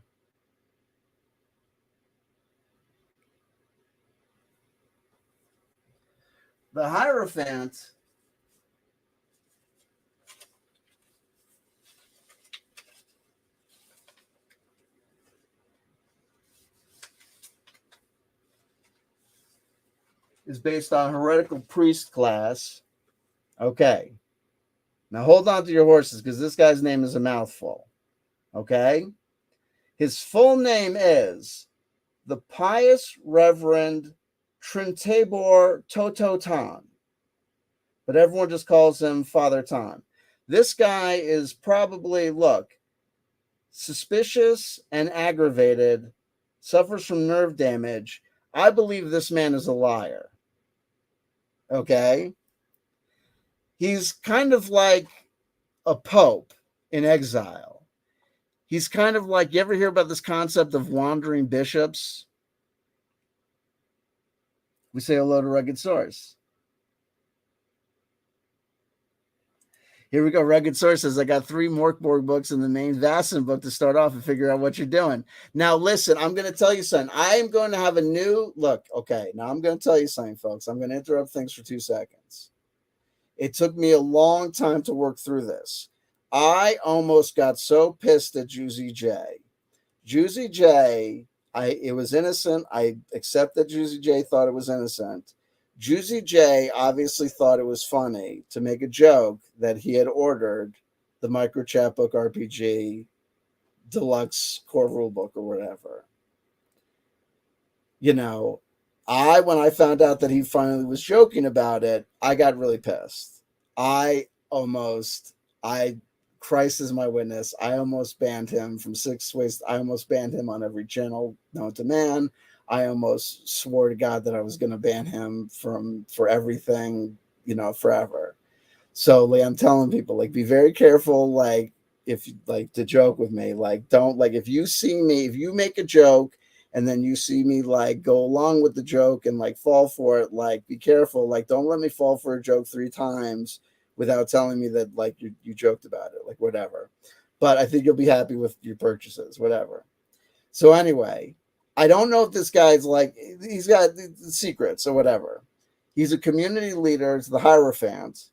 The Hierophant is based on heretical priest class. Okay. Now hold on to your horses because this guy's name is a mouthful. Okay. His full name is the Pious Reverend Trintabor Tototan, but everyone just calls him Father Ton. This guy is probably, suspicious and aggravated, suffers from nerve damage. I believe this man is a liar. Okay? He's kind of like a pope in exile. He's kind of like, you ever hear about this concept of wandering bishops? We say hello to Rugged Source. Here we go. Rugged Source says, I got 3 Mork Borg books and the main Vassin book to start off and figure out what you're doing. Now, listen, I'm going to tell you something. I am going to have a new look. Okay, now I'm going to tell you something, folks. I'm going to interrupt things for 2 seconds. It took me a long time to work through this. I almost got so pissed at Juicy J. Juicy J, it was innocent. I accept that Juicy J thought it was innocent. Juicy J obviously thought it was funny to make a joke that he had ordered the Micro Chapbook RPG Deluxe Core Rulebook or whatever. You know, When I found out that he finally was joking about it, I got really pissed. I almost, I, Christ is my witness. I almost banned him from Six Ways. I almost banned him on every channel known to man. I almost swore to God that I was going to ban him for everything, forever. So like I'm telling people, like be very careful, like if like to joke with me, like don't like if you see me, if you make a joke and then you see me like go along with the joke and like fall for it, like be careful, like don't let me fall for a joke 3 times without telling me that like you joked about it, like whatever. But I think you'll be happy with your purchases, whatever. So anyway, I don't know if this guy's like he's got the secrets or whatever. He's a community leader, it's the Hierophant.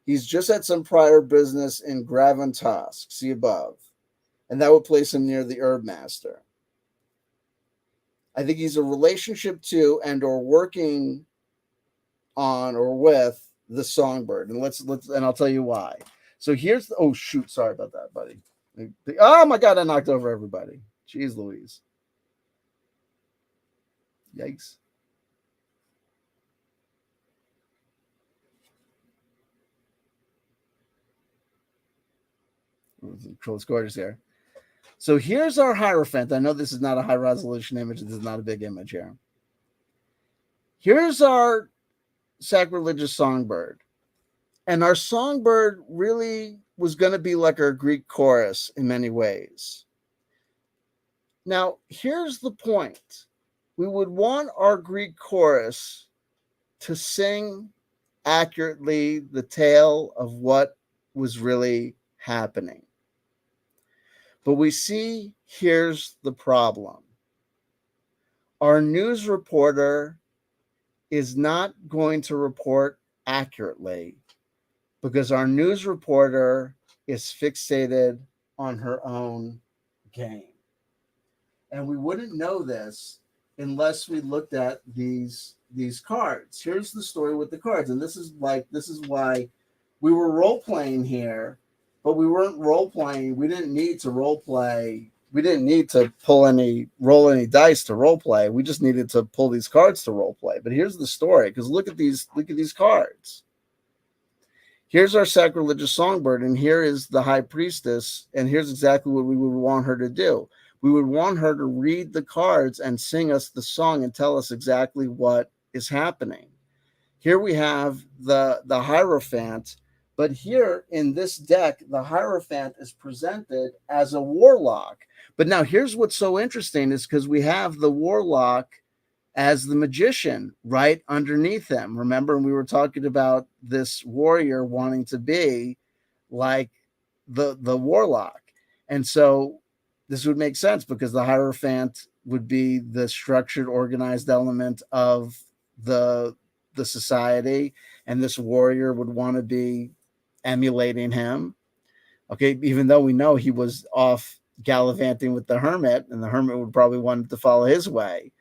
He's just had some prior business in Graventosk, see above, and that would place him near the Herb Master. I think he's a relationship to and or working on or with the Songbird, and let's and I'll tell you why. So here's the, oh shoot, sorry about that, buddy. Oh my god, I knocked over everybody. Jeez Louise. Yikes. It's gorgeous here. So here's our Hierophant. I know this is not a high resolution image. This is not a big image here. Here's our sacrilegious songbird. And our songbird really was going to be like our Greek chorus in many ways. Now, here's the point. We would want our Greek chorus to sing accurately the tale of what was really happening. But we see here's the problem. Our news reporter is not going to report accurately because our news reporter is fixated on her own game. And we wouldn't know this unless we looked at these cards. Here's the story with the cards. And this is why we were role playing here, but we weren't role playing. We didn't need to role play. We didn't need to roll any dice to role play. We just needed to pull these cards to role play. But here's the story, because look at these cards. Here's our sacrilegious songbird, and here is the high priestess, and here's exactly what we would want her to do. We would want her to read the cards and sing us the song and tell us exactly what is happening. Here we have the Hierophant, but here in this deck, the Hierophant is presented as a warlock. But now here's what's so interesting is because we have the warlock as the magician right underneath him. Remember, we were talking about this warrior wanting to be like the warlock. And so this would make sense because the Hierophant would be the structured, organized element of the society, and this warrior would want to be emulating him. Okay, even though we know he was off gallivanting with the hermit, and the hermit would probably want to follow his way.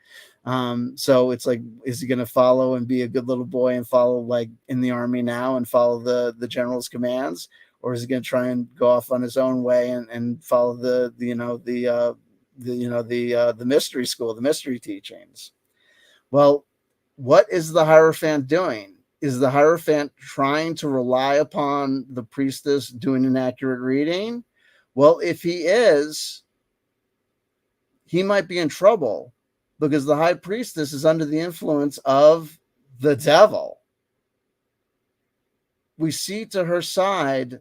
So it's like, is he going to follow and be a good little boy and follow like in the army now and follow the general's commands, or is he going to try and go off on his own way and follow the mystery school, the mystery teachings? Well, what is the Hierophant doing? Is the Hierophant trying to rely upon the priestess doing an accurate reading? Well, if he is, he might be in trouble because the high priestess is under the influence of the devil. We see to her side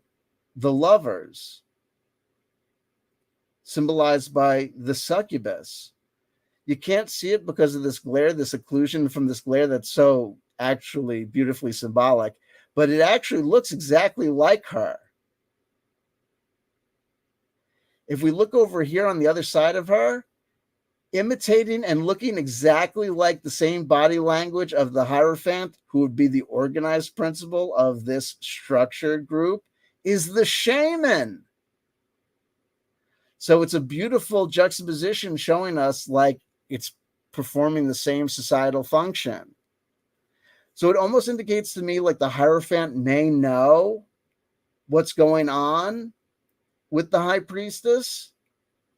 the lovers, symbolized by the succubus. You can't see it because of this glare, this occlusion from this glare that's so actually beautifully symbolic, but it actually looks exactly like her. If we look over here on the other side of her, imitating and looking exactly like the same body language of the Hierophant, who would be the organized principle of this structured group, is the shaman. So it's a beautiful juxtaposition showing us like it's performing the same societal function. So it almost indicates to me like the Hierophant may know what's going on with the high priestess,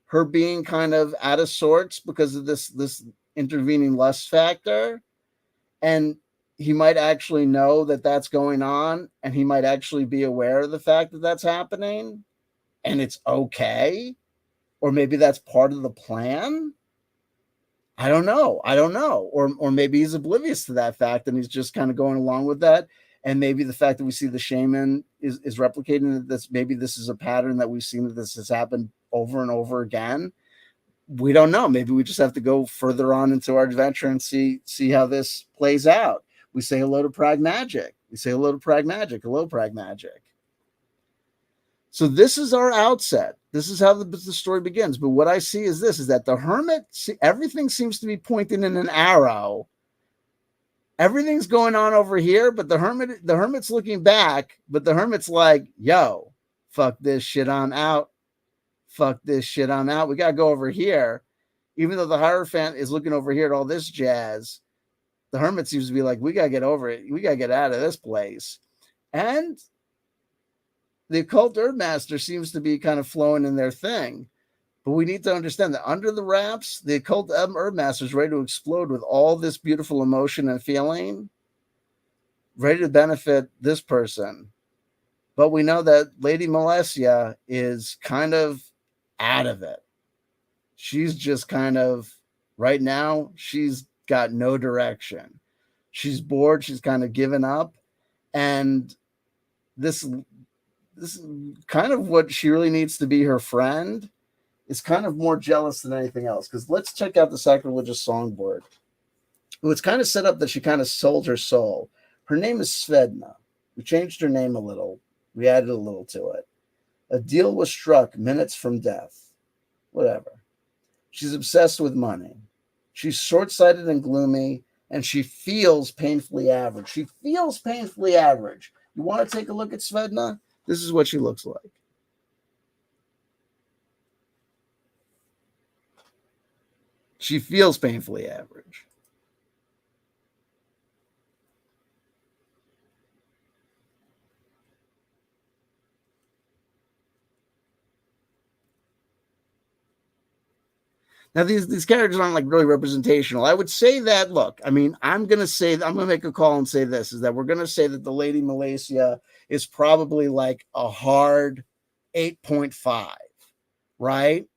her being kind of out of sorts because of this intervening lust factor, and he might actually know that that's going on, and he might actually be aware of the fact that that's happening, and it's okay, or maybe that's part of the plan. I don't know. Or maybe he's oblivious to that fact and he's just kind of going along with that. And maybe the fact that we see the shaman is replicating that maybe this is a pattern that we've seen, that this has happened over and over again. We don't know. Maybe we just have to go further on into our adventure and see how this plays out. We say hello to Pragmagic. Hello, Pragmagic. So this is our outset. This is how the story begins. But what I see is this, is that the hermit, everything seems to be pointing in an arrow. Everything's going on over here, but the hermit's looking back, but the hermit's like, yo, fuck this shit, I'm out. Fuck this shit, I'm out. We got to go over here. Even though the Hierophant is looking over here at all this jazz, the hermit seems to be like, we got to get over it. We got to get out of this place. And the occult herb master seems to be kind of flowing in their thing. But we need to understand that under the wraps, the occult herb master is ready to explode with all this beautiful emotion and feeling, ready to benefit this person. But we know that Lady Malesia is kind of out of it. She's just kind of, right now, she's got no direction. She's bored. She's kind of given up. And this is kind of what she really needs to be. Her friend is kind of more jealous than anything else. Because let's check out the sacrilegious songboard. It's kind of set up that she kind of sold her soul. Her name is Svedna. We changed her name a little. We added a little to it. A deal was struck minutes from death. Whatever. She's obsessed with money. She's short-sighted and gloomy, and she feels painfully average. You want to take a look at Svedna? This is what she looks like. She feels painfully average. Now, these characters aren't like really representational. I would say that, look, I mean, I'm going to make a call and say this, is that we're going to say that the Lady Malesia is probably like a hard 8.5, right?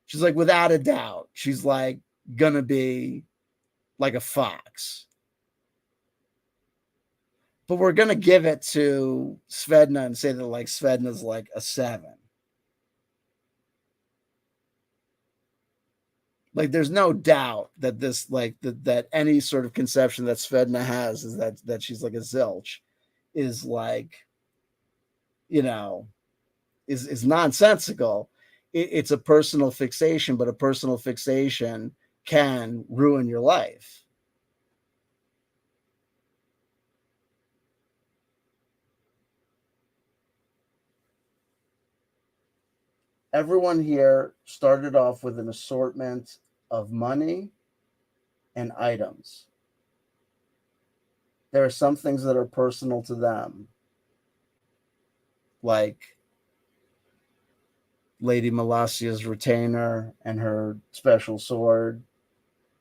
She's like, without a doubt, she's like going to be like a fox. But we're going to give it to Svedna and say that like Svedna's like a 7. Like, there's no doubt that this, like, that any sort of conception that Svedna has is that she's like a zilch is like, you know, is nonsensical. It's a personal fixation, but a personal fixation can ruin your life. Everyone here started off with an assortment of money and items. There are some things that are personal to them, like Lady Malasia's retainer and her special sword,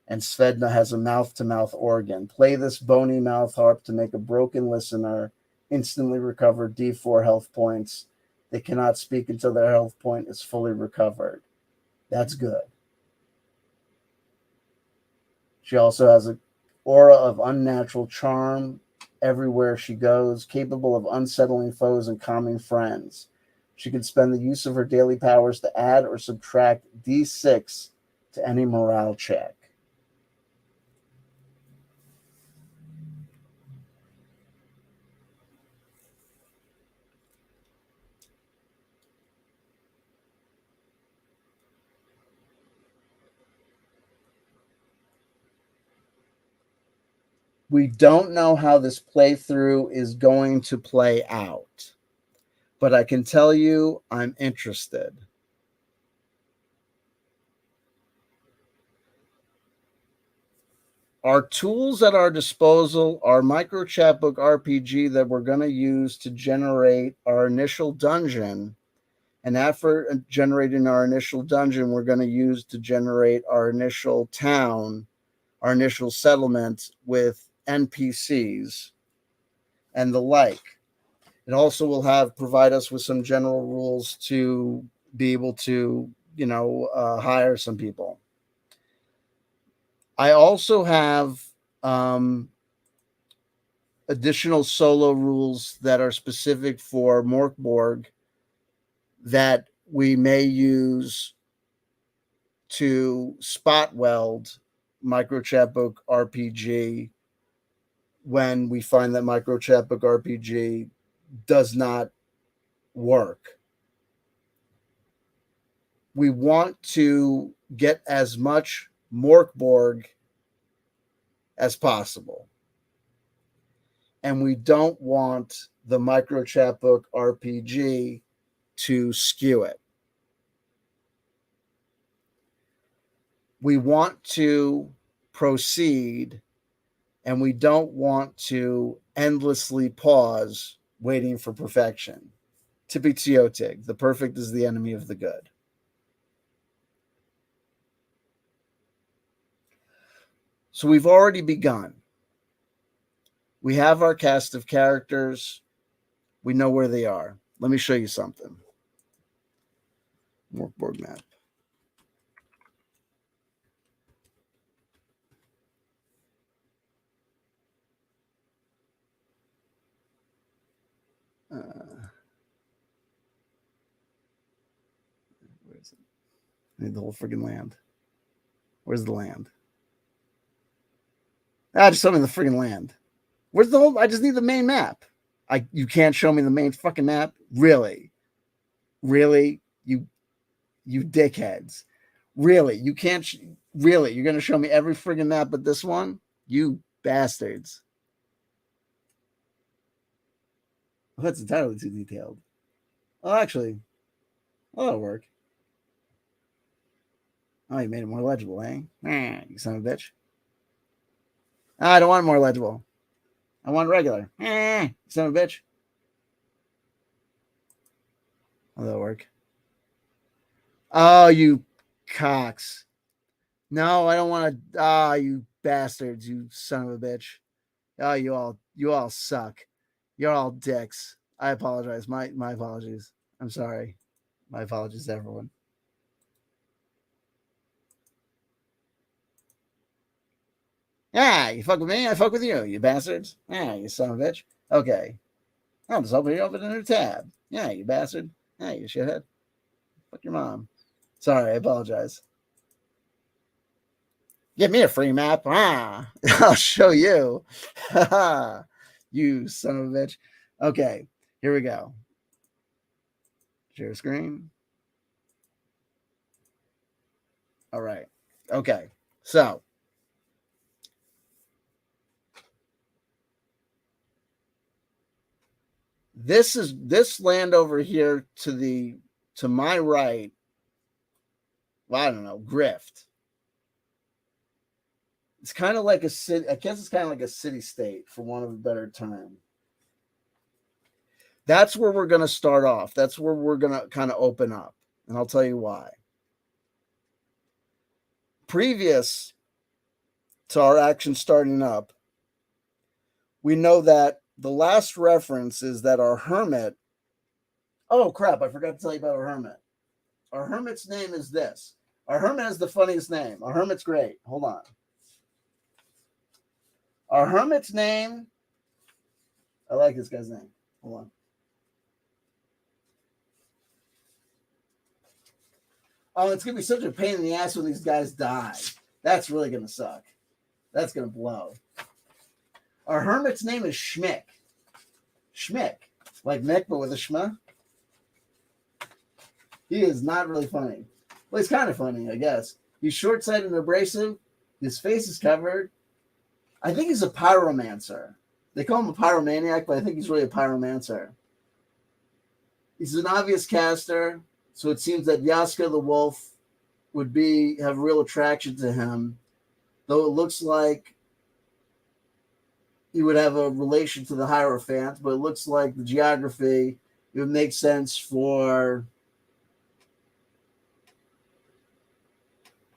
and Svedna has a mouth-to-mouth organ. Play this bony mouth harp to make a broken listener instantly recover D4 health points. They cannot speak until their health point is fully recovered. That's good. She also has an aura of unnatural charm everywhere she goes, capable of unsettling foes and calming friends. She can spend the use of her daily powers to add or subtract D6 to any morale check. We don't know how this playthrough is going to play out, but I can tell you I'm interested. Our tools at our disposal are micro chapbook RPG that we're going to use to generate our initial dungeon And after generating our initial dungeon, we're going to use to generate our initial town, our initial settlement with NPCs and the like. It also will provide us with some general rules to be able to, hire some people. I also have additional solo rules that are specific for Mork Borg that we may use to spot weld Microchapbook RPG when we find that Microchapbook RPG does not work. We want to get as much Mork Borg as possible. And we don't want the Microchapbook RPG to skew it. We want to proceed, and we don't want to endlessly pause waiting for perfection. Tippy Teotig, the perfect is the enemy of the good. So we've already begun. We have our cast of characters. We know where they are. Let me show you something. Mork Borg map. Where is it? I need the whole friggin' land. Where's the land? Just show me the friggin' land. Where's the whole? I just need the main map. You can't show me the main fucking map? Really? You dickheads. Really? You can't. Really? You're gonna show me every friggin' map but this one? You bastards. Well, that's entirely too detailed. Oh, actually, that'll work. Oh, you made it more legible, eh? You son of a bitch. I don't want it more legible. I want regular. You son of a bitch. Oh, that'll work. Oh, you cocks. No, I don't want to. You bastards, you son of a bitch. Oh, you all suck. You're all dicks. I apologize. My apologies. I'm sorry. My apologies to everyone. Yeah, you fuck with me, I fuck with you, you bastards. Yeah, you son of a bitch. Okay. I'll just open a new tab. Yeah, you bastard. Yeah, you shithead. Fuck your mom. Sorry, I apologize. Give me a free map. I'll show you. You son of a bitch. Okay, here we go. Share screen. All right. Okay. So this land over here to my right. Well, I don't know, Grift. It's kind of like a city. I guess it's kind of like a city state, for want of a better term. That's where we're going to start off. That's where we're going to kind of open up. And I'll tell you why. Previous to our action starting up, we know that the last reference is that our hermit. Oh, crap. I forgot to tell you about our hermit. Our hermit's name is this. Our hermit has the funniest name. Our hermit's great. Hold on. Our hermit's name. I like this guy's name. Hold on. Oh, it's going to be such a pain in the ass when these guys die. That's really going to suck. That's going to blow. Our hermit's name is Schmick. Schmick. Like Mick, but with a schma. He is not really funny. Well, he's kind of funny, I guess. He's short-sighted and abrasive. His face is covered. I think he's a pyromancer. They call him a pyromaniac, but I think he's really a pyromancer. He's an obvious caster. So it seems that Yaska the wolf would have real attraction to him, though it looks like he would have a relation to the Hierophant, but it looks like the geography, it would make sense for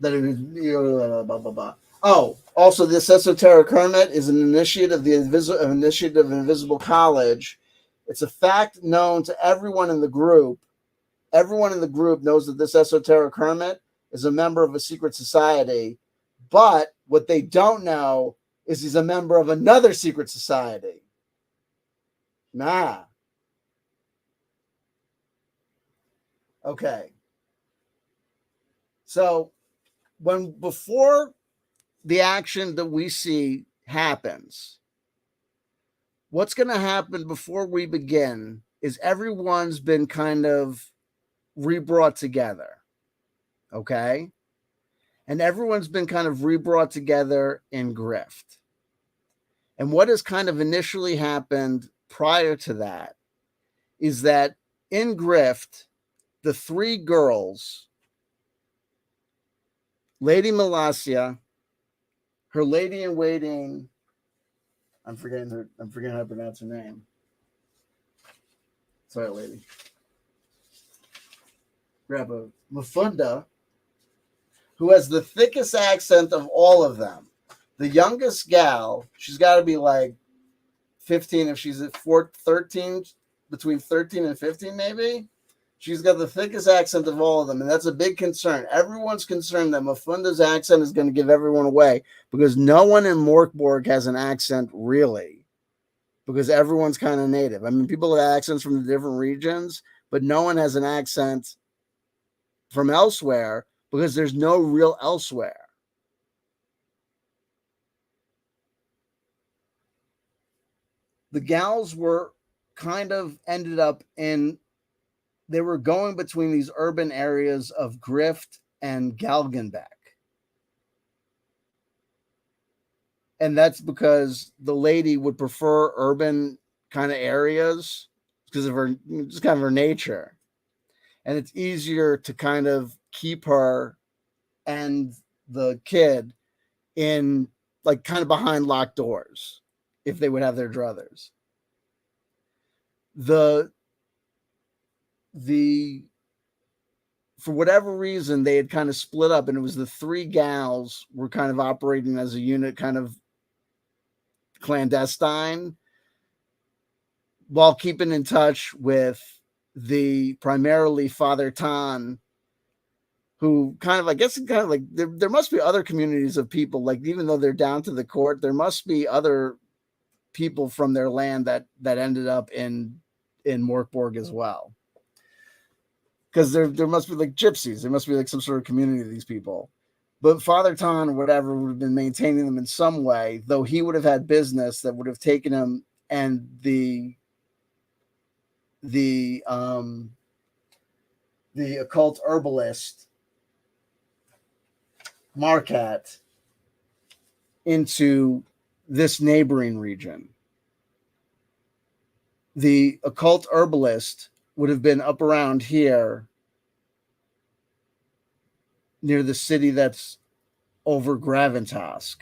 that it is blah, blah, blah, blah. Oh, also, this esoteric hermit is an initiate of the initiative of Invisible College. It's a fact known to everyone in the group. Everyone in the group knows that this esoteric hermit is a member of a secret society, but what they don't know is he's a member of another secret society. Nah. Okay. So before the action that we see happens, what's going to happen before we begin is everyone's been kind of rebrought together. Okay. And everyone's been kind of rebrought together in Grift. And what has kind of initially happened prior to that is that in Grift, the three girls, Lady Malasia, her lady in waiting, I'm forgetting how to pronounce her name. Sorry, lady. Grab a Mafunda, who has the thickest accent of all of them. The youngest gal, she's got to be like 15 if she's at 13, between 13 and 15 maybe. She's got the thickest accent of all of them, and that's a big concern. Everyone's concerned that Mafunda's accent is going to give everyone away because no one in Morkborg has an accent really, because everyone's kind of native. I mean, people have accents from the different regions, but no one has an accent from elsewhere because there's no real elsewhere. The gals were kind of ended up in, they were going between these urban areas of Grift and Galgenbeck. And that's because the lady would prefer urban kind of areas because of her, just kind of her nature. And it's easier to kind of keep her and the kid in like kind of behind locked doors if they would have their druthers. The for whatever reason they had kind of split up, and it was the three gals were kind of operating as a unit, kind of clandestine, while keeping in touch with the primarily Father Tan, who kind of, I guess, kind of like there must be other communities of people, like even though they're down to the court, there must be other people from their land that ended up in Morkborg as well. Because there must be like gypsies. There must be like some sort of community of these people. But Father Tan or whatever would have been maintaining them in some way, though he would have had business that would have taken him and the occult herbalist Markat into this neighboring region. The occult herbalist would have been up around here near the city that's over Graventosk.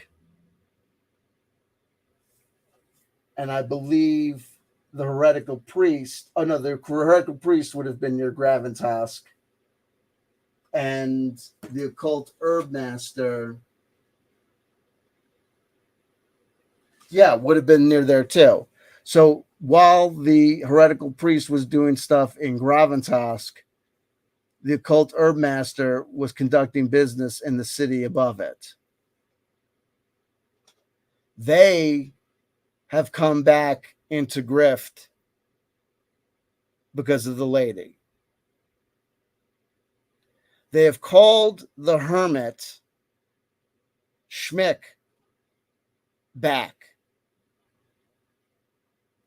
And I believe the heretical priest, the heretical priest would have been near Graventosk. And the occult herb master, would have been near there too. So while the heretical priest was doing stuff in Graventosk, the occult herb master was conducting business in the city above it. They have come back into Grift because of the lady. They have called the hermit Schmick back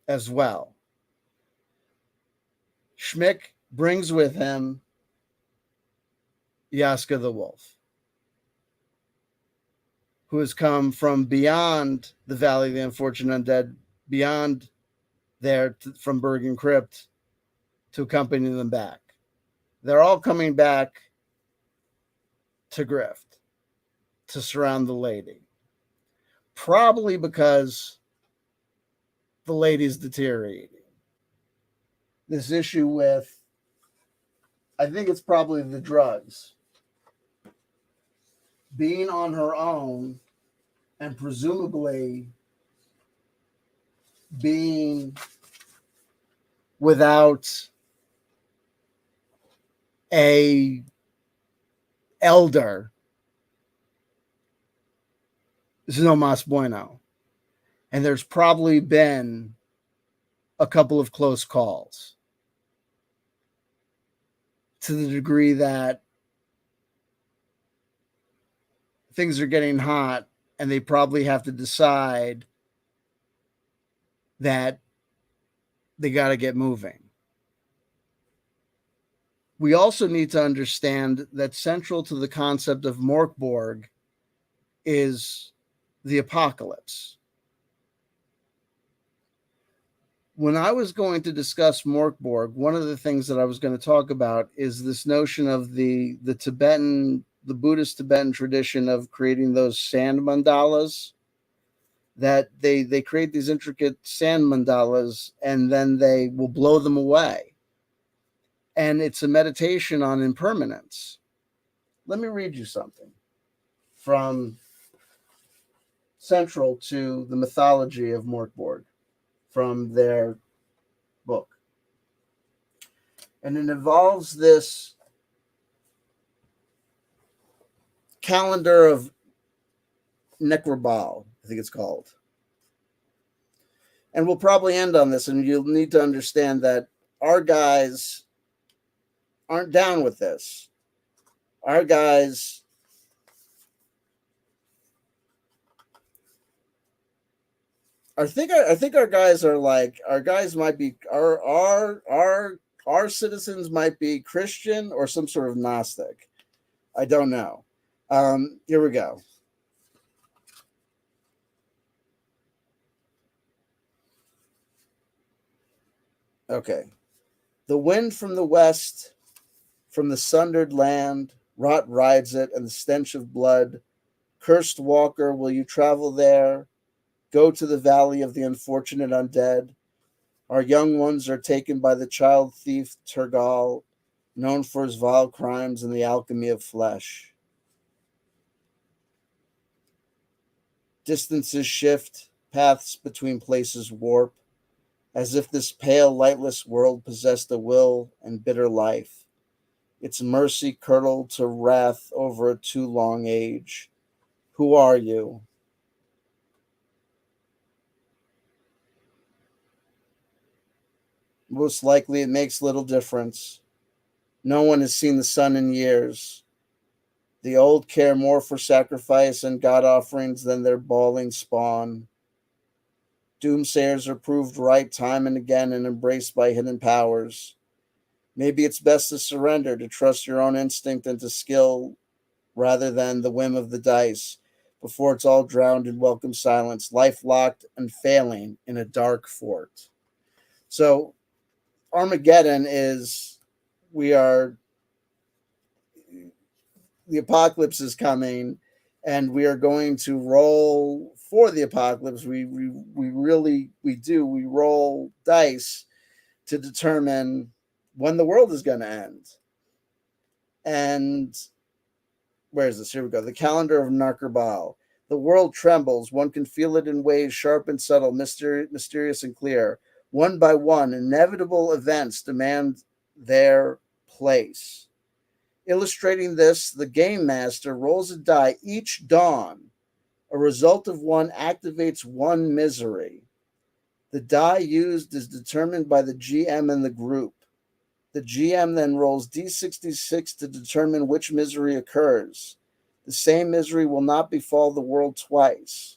as well. Schmick brings with him Yaska the Wolf, who has come from beyond the Valley of the Unfortunate Undead, beyond there from Bergen Crypt to accompany them back. They're all coming back to Grift to surround the lady. Probably because the lady's deteriorating. This issue with, I think it's probably the drugs. being on her own and presumably being without a elder is no mas bueno. And there's probably been a couple of close calls to the degree that things are getting hot and they probably have to decide that they got to get moving. We also need to understand that central to the concept of Mork is the apocalypse. When I was going to discuss Mork, one of the things that I was going to talk about is this notion of the Buddhist Tibetan tradition of creating those sand mandalas, that they create these intricate sand mandalas and then they will blow them away. And it's a meditation on impermanence. Let me read you something from central to the mythology of Mork from their book. And it involves this calendar of Necrobal, I think it's called. And we'll probably end on this, and you'll need to understand that our guys aren't down with this. Our guys I think our guys are like, our guys might be our citizens might be Christian or some sort of Gnostic. I don't know. Here we go. Okay. The wind from the west, from the sundered land, rot rides it, and the stench of blood. Cursed walker, will you travel there? Go to the valley of the unfortunate undead. Our young ones are taken by the child thief Turgal, known for his vile crimes and the alchemy of flesh. Distances shift, paths between places warp, as if this pale, lightless world possessed a will and bitter life, its mercy curdled to wrath over a too long age. Who are you? Most likely it makes little difference. No one has seen the sun in years. The old care more for sacrifice and God offerings than their bawling spawn. Doomsayers are proved right time and again and embraced by hidden powers. Maybe it's best to surrender, to trust your own instinct and to skill rather than the whim of the dice, before it's all drowned in welcome silence, life locked and failing in a dark fort. So Armageddon is, the apocalypse is coming, and we are going to roll for the apocalypse. We roll dice to determine when the world is going to end. And where is this? Here we go. The calendar of Narkerbal. The world trembles. One can feel it in ways sharp and subtle, mysterious and clear. One by one, inevitable events demand their place. Illustrating this, the game master rolls a die each dawn. A result of one activates one misery. The die used is determined by the GM and the group. The GM then rolls D66 to determine which misery occurs. The same misery will not befall the world twice.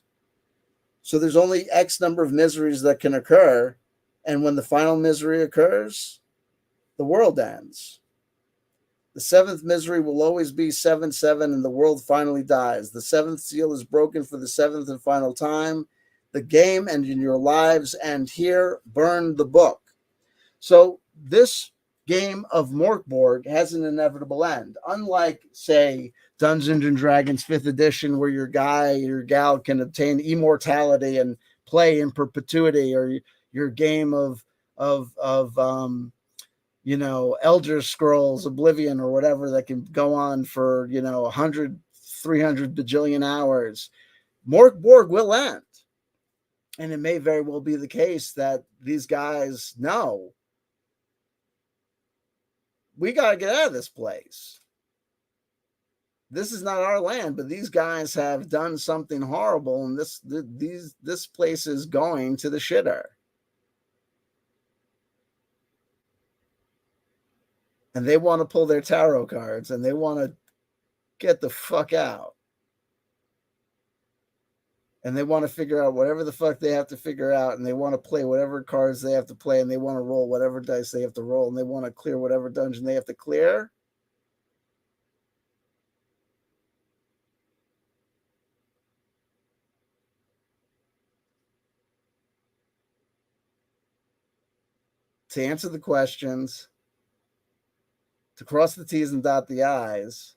So there's only X number of miseries that can occur, and when the final misery occurs, the world ends. The seventh misery will always be 7-7, and the world finally dies. The seventh seal is broken for the seventh and final time. The game and in your lives end here. Burn the book. So this game of Mork has an inevitable end. Unlike, say, Dungeons and Dragons 5th edition, where your guy or your gal can obtain immortality and play in perpetuity, or your game of Elder Scrolls Oblivion or whatever that can go on for 100 300 bajillion hours, Mork Borg will end. And it may very well be the case that these guys know we got to get out of this place. This is not our land, but these guys have done something horrible, and this place is going to the shitter. And they want to pull their tarot cards, and they want to get the fuck out. And they want to figure out whatever the fuck they have to figure out, and they want to play whatever cards they have to play, and they want to roll whatever dice they have to roll, and they want to clear whatever dungeon they have to clear. To answer the questions, to cross the T's and dot the I's,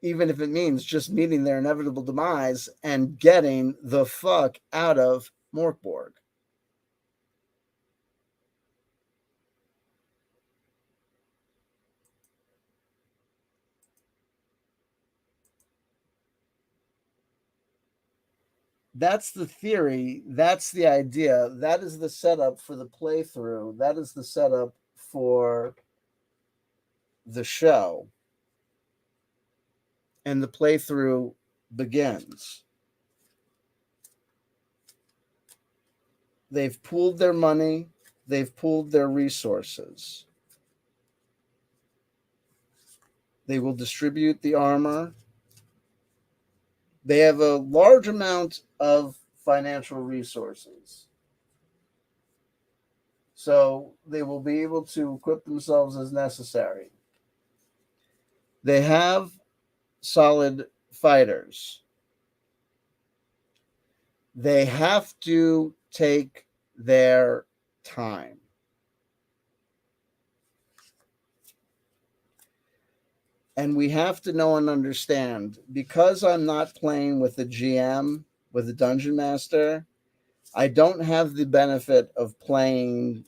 even if it means just meeting their inevitable demise and getting the fuck out of Morkborg. That's the theory. That's the idea. That is the setup for the playthrough. That is the setup for the show. And the playthrough begins. They've pooled their money. They've pooled their resources. They will distribute the armor. They have a large amount of financial resources. So they will be able to equip themselves as necessary. They have solid fighters. They have to take their time. And we have to know and understand, because I'm not playing with the GM, with the Dungeon Master, I don't have the benefit of playing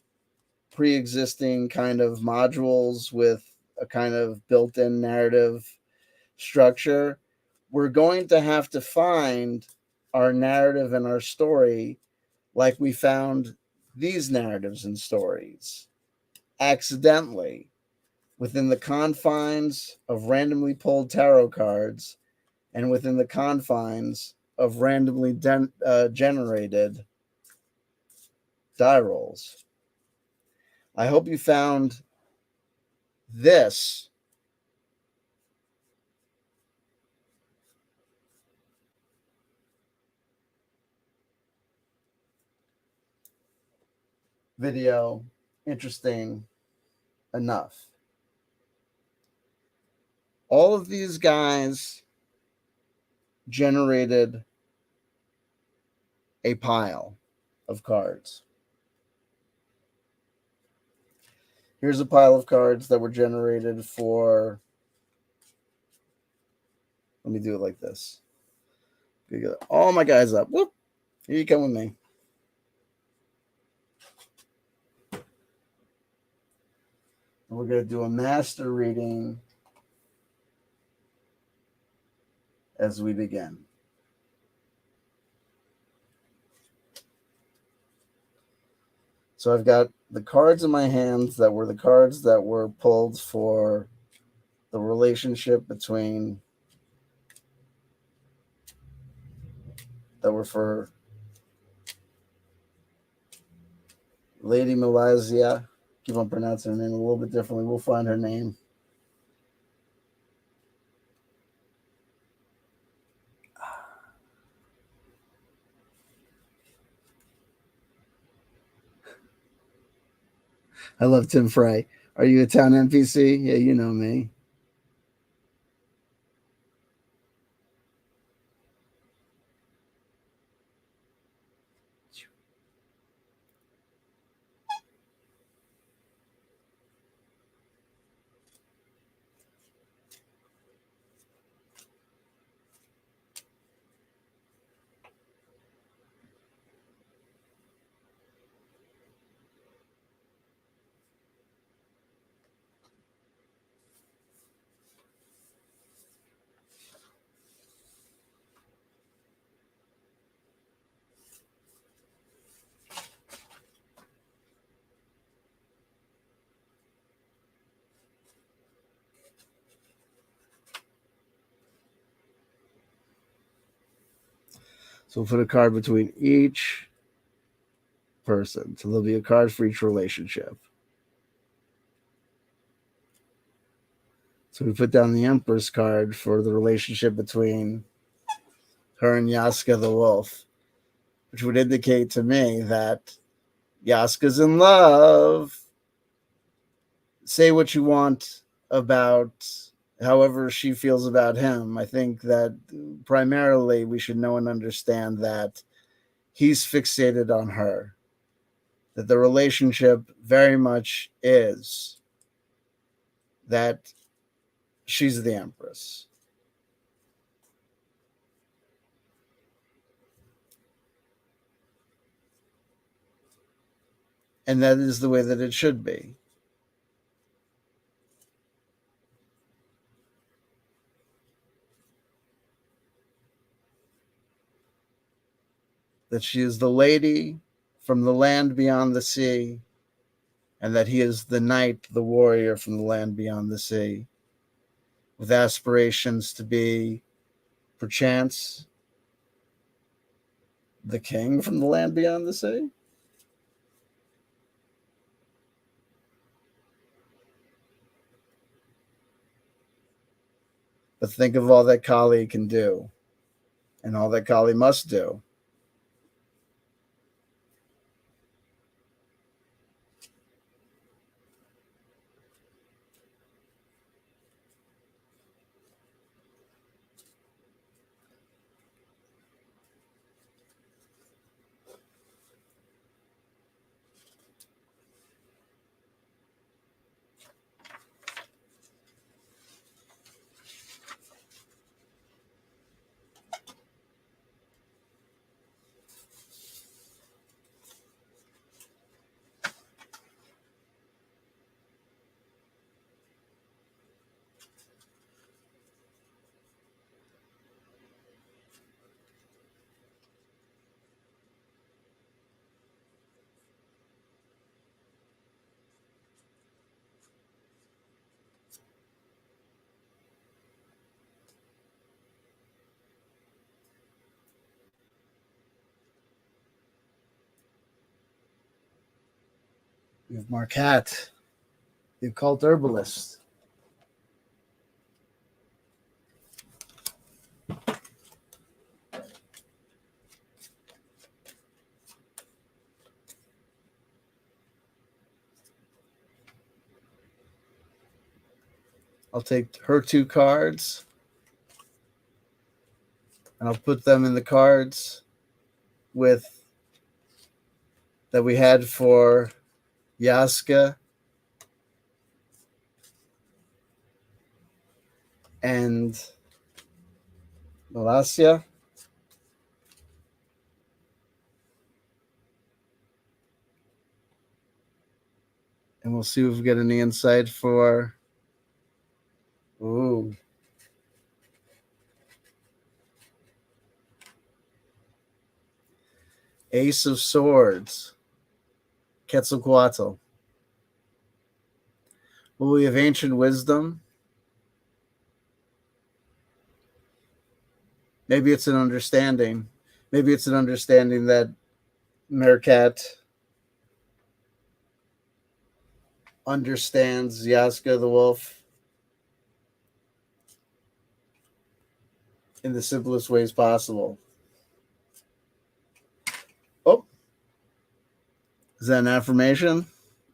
pre-existing kind of modules with a kind of built-in narrative structure. We're going to have to find our narrative and our story like we found these narratives and stories accidentally within the confines of randomly pulled tarot cards and within the confines of randomly generated die rolls. I hope you found this video interesting enough. All of these guys generated a pile of cards. Here's a pile of cards that were generated for, let me do it like this. Get all my guys up. Whoop. Here you come with me. And we're going to do a master reading as we begin. So I've got the cards in my hands that were the cards that were pulled for the relationship between, that were for Lady Malaysia. Keep on pronouncing her name a little bit differently. We'll find her name. I love Tim Frey. Are you a town NPC? Yeah, you know me. So we'll put a card between each person. So there'll be a card for each relationship. So we put down the Empress card for the relationship between her and Yaska the wolf, which would indicate to me that Yaska's in love. Say what you want about however she feels about him. I think that primarily we should know and understand that he's fixated on her, that the relationship very much is that she's the Empress. And that is the way that it should be. That she is the lady from the land beyond the sea, and that he is the knight, the warrior from the land beyond the sea, with aspirations to be, perchance, the king from the land beyond the sea. But think of all that Kali can do, and all that Kali must do. You have Marquette, the occult herbalist. I'll take her two cards and I'll put them in the cards with that we had for Yaska and Malasia. And we'll see if we get any insight for Ace of Swords, Quetzalcoatl. Well, we have Ancient Wisdom. Maybe it's an understanding. Maybe it's an understanding that Mercat understands Yaska the wolf in the simplest ways possible. Oh, is that an affirmation?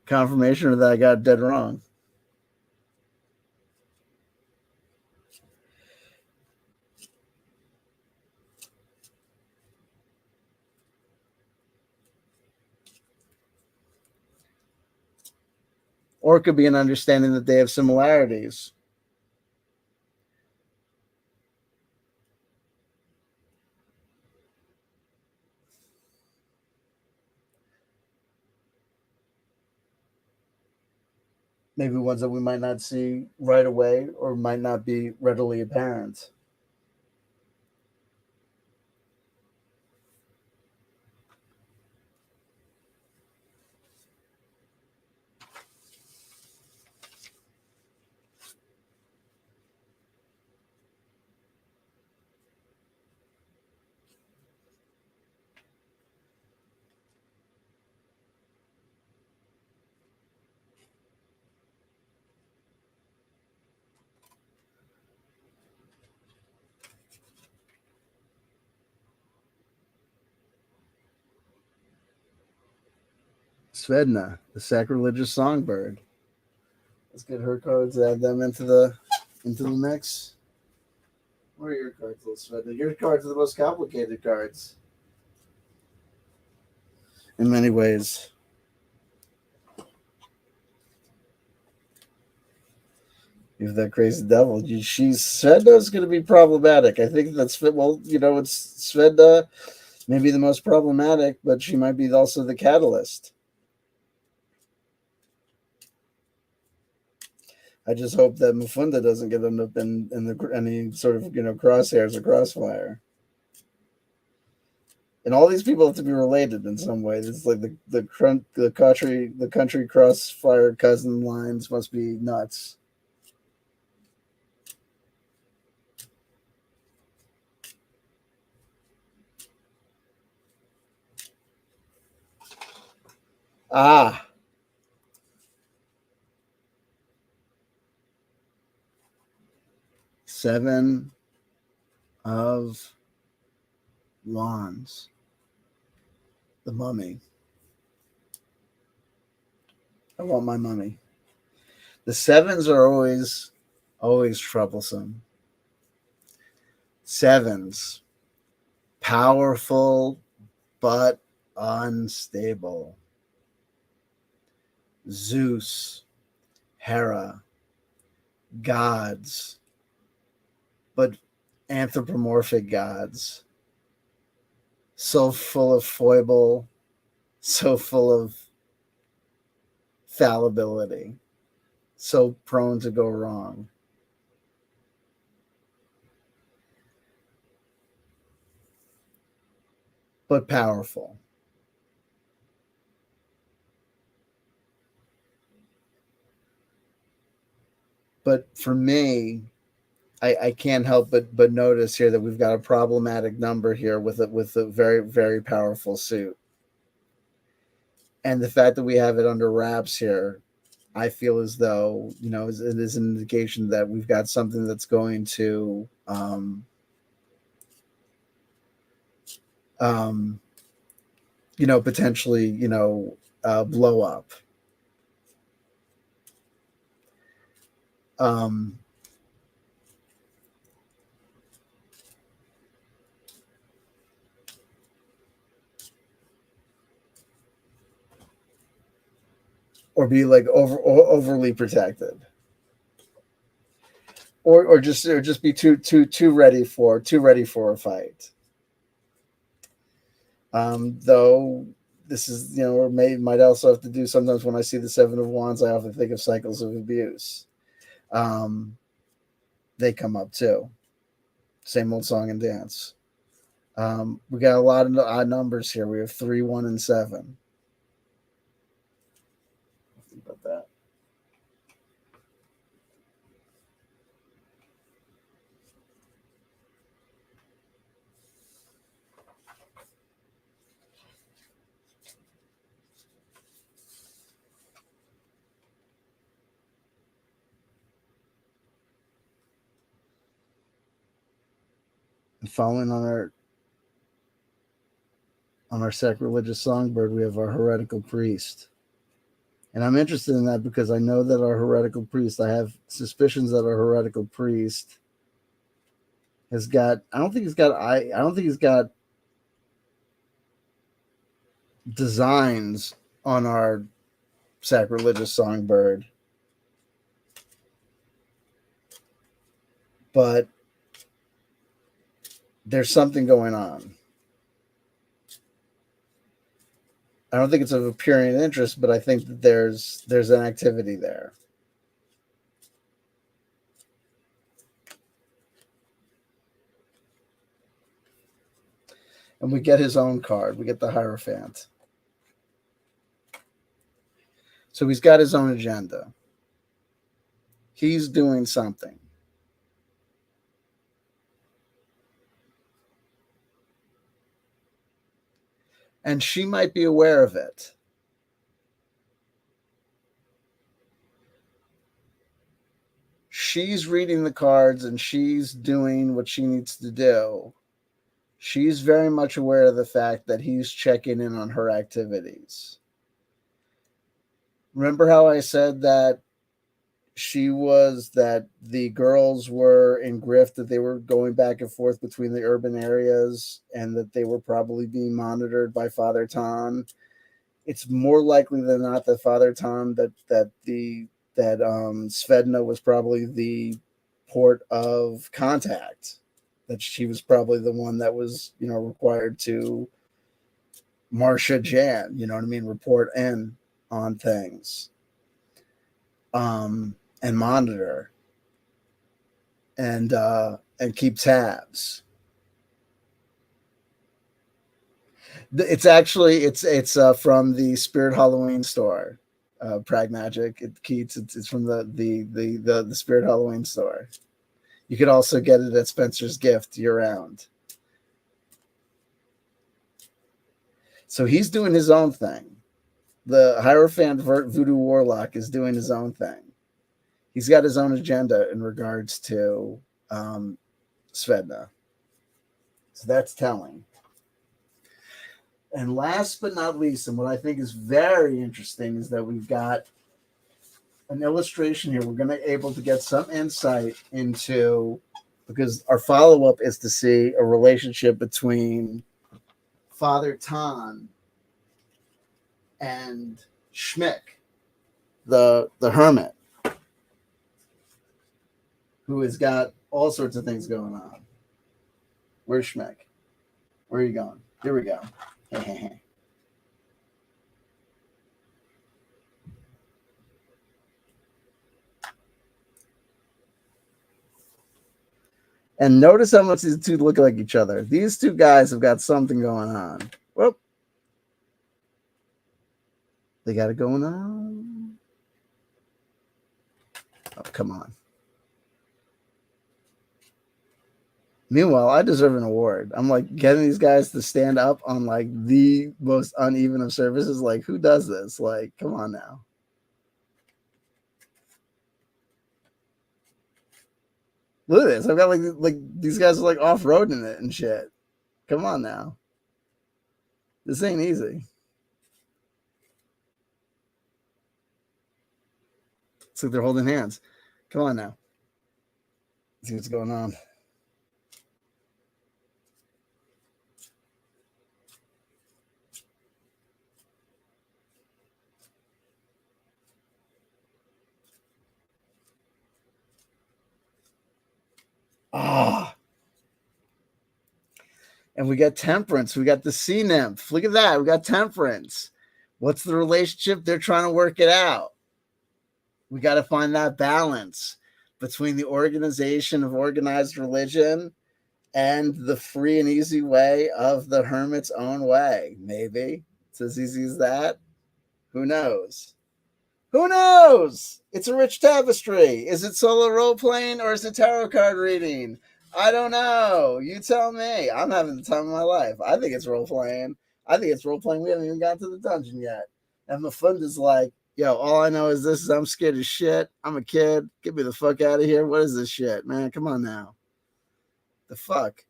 Confirmation, or that I got dead wrong? Or it could be an understanding that they have similarities. Maybe ones that we might not see right away or might not be readily apparent. Svedna, the sacrilegious songbird. Let's get her cards, add them into the mix. Where are your cards, little Svedna? Your cards are the most complicated cards. In many ways. If that crazy devil, she's Svedna's going to be problematic. I think that's well, it's Svedna, maybe the most problematic, but she might be also the catalyst. I just hope that Mufunda doesn't get up in any sort of crosshairs or crossfire. And all these people have to be related in some way. It's like the country crossfire cousin lines must be nuts. Ah. Seven of Wands. The mummy. I want my mummy. The sevens are always troublesome. Sevens. Powerful but unstable. Zeus, Hera, gods, but anthropomorphic gods. So full of foible, so full of fallibility, so prone to go wrong. But powerful. But for me, I can't help but notice here that we've got a problematic number here with a very, very powerful suit. And the fact that we have it under wraps here, I feel as though, it is an indication that we've got something that's going to potentially, blow up. Or be like overly protected, or just be too ready for a fight. Though this is or might also have to do sometimes when I see the Seven of Wands, I often think of cycles of abuse. They come up too. Same old song and dance. We got a lot of odd numbers here. We have 3, 1, and 7. Think about that. And following on our sacrilegious songbird, we have our heretical priest. And I'm interested in that because I know that our heretical priest, I have suspicions that our heretical priest has got, I don't think he's got designs on our sacrilegious songbird. But there's something going on. I don't think it's of appearing interest, but I think that there's an activity there. And we get his own card. We get the Hierophant. So he's got his own agenda. He's doing something. And she might be aware of it. She's reading the cards and she's doing what she needs to do. She's very much aware of the fact that he's checking in on her activities. Remember how I said that that the girls were in grift, that they were going back and forth between the urban areas, and that they were probably being monitored by Father Tom? It's more likely than not that Father Tom that Svedna was probably the port of contact. That she was probably the one that was, required to Marcia Jan, report in on things, and monitor and keep tabs. It's actually it's from the Spirit Halloween store, Pragmagic. Keats. It's from the Spirit Halloween store. You could also get it at Spencer's Gift year round. So he's doing his own thing. The Hierophant Voodoo Warlock is doing his own thing. He's got his own agenda in regards to Svedna. So that's telling. And last but not least, and what I think is very interesting, is that we've got an illustration here. We're going to be able to get some insight into, because our follow-up is to see a relationship between Father Tan and Schmick, the hermit, who has got all sorts of things going on. Where's Schmick? Where are you going? Here we go. And notice how much these two look like each other. These two guys have got something going on. Whoop. They got it going on. Oh, come on. Meanwhile, I deserve an award. I'm like getting these guys to stand up on like the most uneven of surfaces. Like, who does this? Like, come on now. Look at this. I've got like these guys are like off-roading it and shit. Come on now. This ain't easy. It's like they're holding hands. Come on now. Let's see what's going on. Ah. And we got Temperance. We got the sea nymph. Look at that. We got Temperance. What's the relationship? They're trying to work it out. We got to find that balance between the organization of organized religion and the free and easy way of the hermit's own way. Maybe it's as easy as that. Who knows? Who knows? It's a rich tapestry. Is it solo role playing or is it tarot card reading? I don't know. You tell me. I'm having the time of my life. I think it's role playing. I think it's role playing. We haven't even got to the dungeon yet. And Mafunda's like, yo, all I know is this is I'm scared as shit. I'm a kid. Get me the fuck out of here. What is this shit, man? Come on now. The fuck?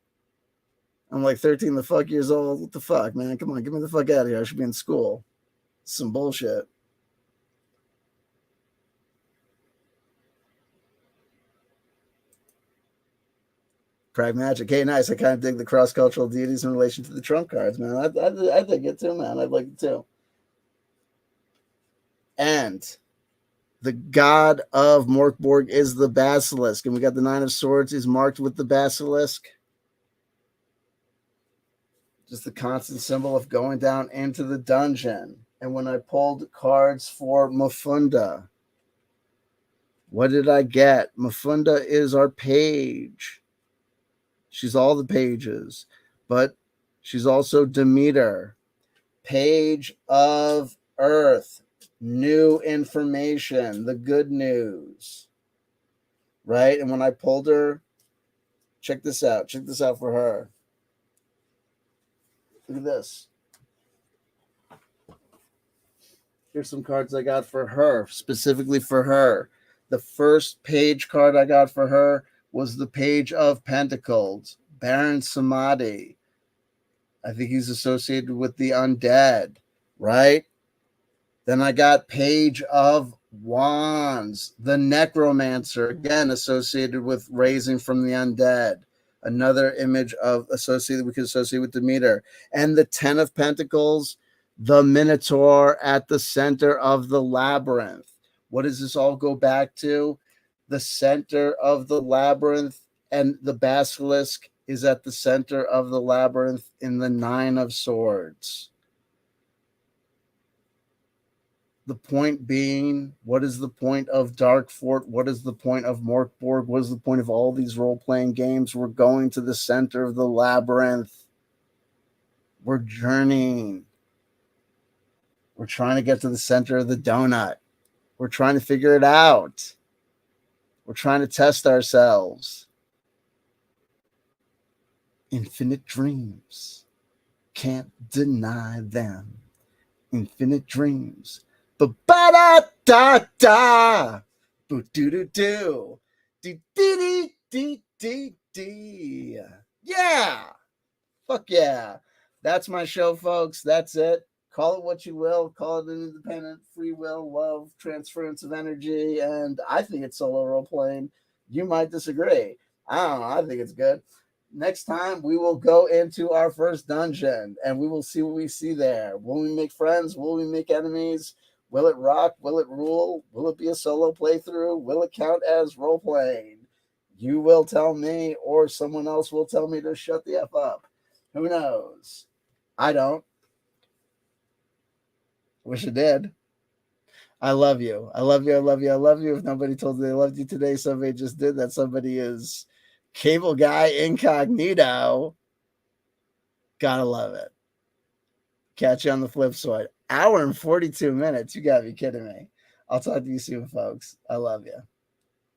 I'm like 13 the fuck years old. What the fuck, man? Come on, get me the fuck out of here. I should be in school. Some bullshit. Pragmagic. Hey, nice. I kind of dig the cross-cultural deities in relation to the trump cards, man. I think it too, man. I'd like it too. And the god of Mork Borg is the basilisk. And we got the Nine of Swords is marked with the basilisk. Just the constant symbol of going down into the dungeon. And when I pulled cards for Mafunda, what did I get? Mafunda is our page. She's all the pages, but she's also Demeter, page of Earth, new information, the good news, right? And when I pulled her, check this out. Check this out for her. Look at this. Here's some cards I got for her, specifically for her. The first page card I got for her was the Page of Pentacles, Baron Samadhi. I think he's associated with the undead, right? Then I got Page of Wands, the Necromancer, again associated with raising from the undead. Another image of associated, we could associate with Demeter. And the Ten of Pentacles, the Minotaur at the center of the labyrinth. What does this all go back to? The center of the labyrinth, and the basilisk is at the center of the labyrinth in the Nine of Swords. The point being, what is the point of Dark Fort? What is the point of Mork Borg? What is the point of all these role-playing games? We're going to the center of the labyrinth. We're journeying. We're trying to get to the center of the donut. We're trying to figure it out. We're trying to test ourselves. Infinite dreams. Can't deny them. Infinite dreams. Ba-ba-da-da-da. Boo-doo-doo-doo. Dee-dee-dee-dee-dee. Yeah. Fuck yeah. That's my show, folks. That's it. Call it what you will. Call it an independent, free will, love, transference of energy. And I think it's solo role playing. You might disagree. I don't know. I think it's good. Next time, we will go into our first dungeon and we will see what we see there. Will we make friends? Will we make enemies? Will it rock? Will it rule? Will it be a solo playthrough? Will it count as role playing? You will tell me, or someone else will tell me to shut the F up. Who knows? I don't. Wish I did. I love you. I love you. I love you. I love you. If nobody told you they loved you today, somebody just did that. Somebody is Cable Guy Incognito. Gotta love it. Catch you on the flip side. Hour and 42 minutes. You gotta be kidding me. I'll talk to you soon, folks. I love you.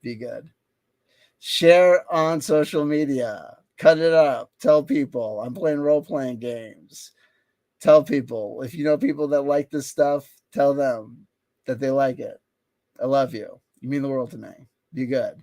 Be good. Share on social media. Cut it up. Tell people I'm playing role-playing games. Tell people. If you know people that like this stuff, tell them that they like it. I love you. You mean the world to me. Be good.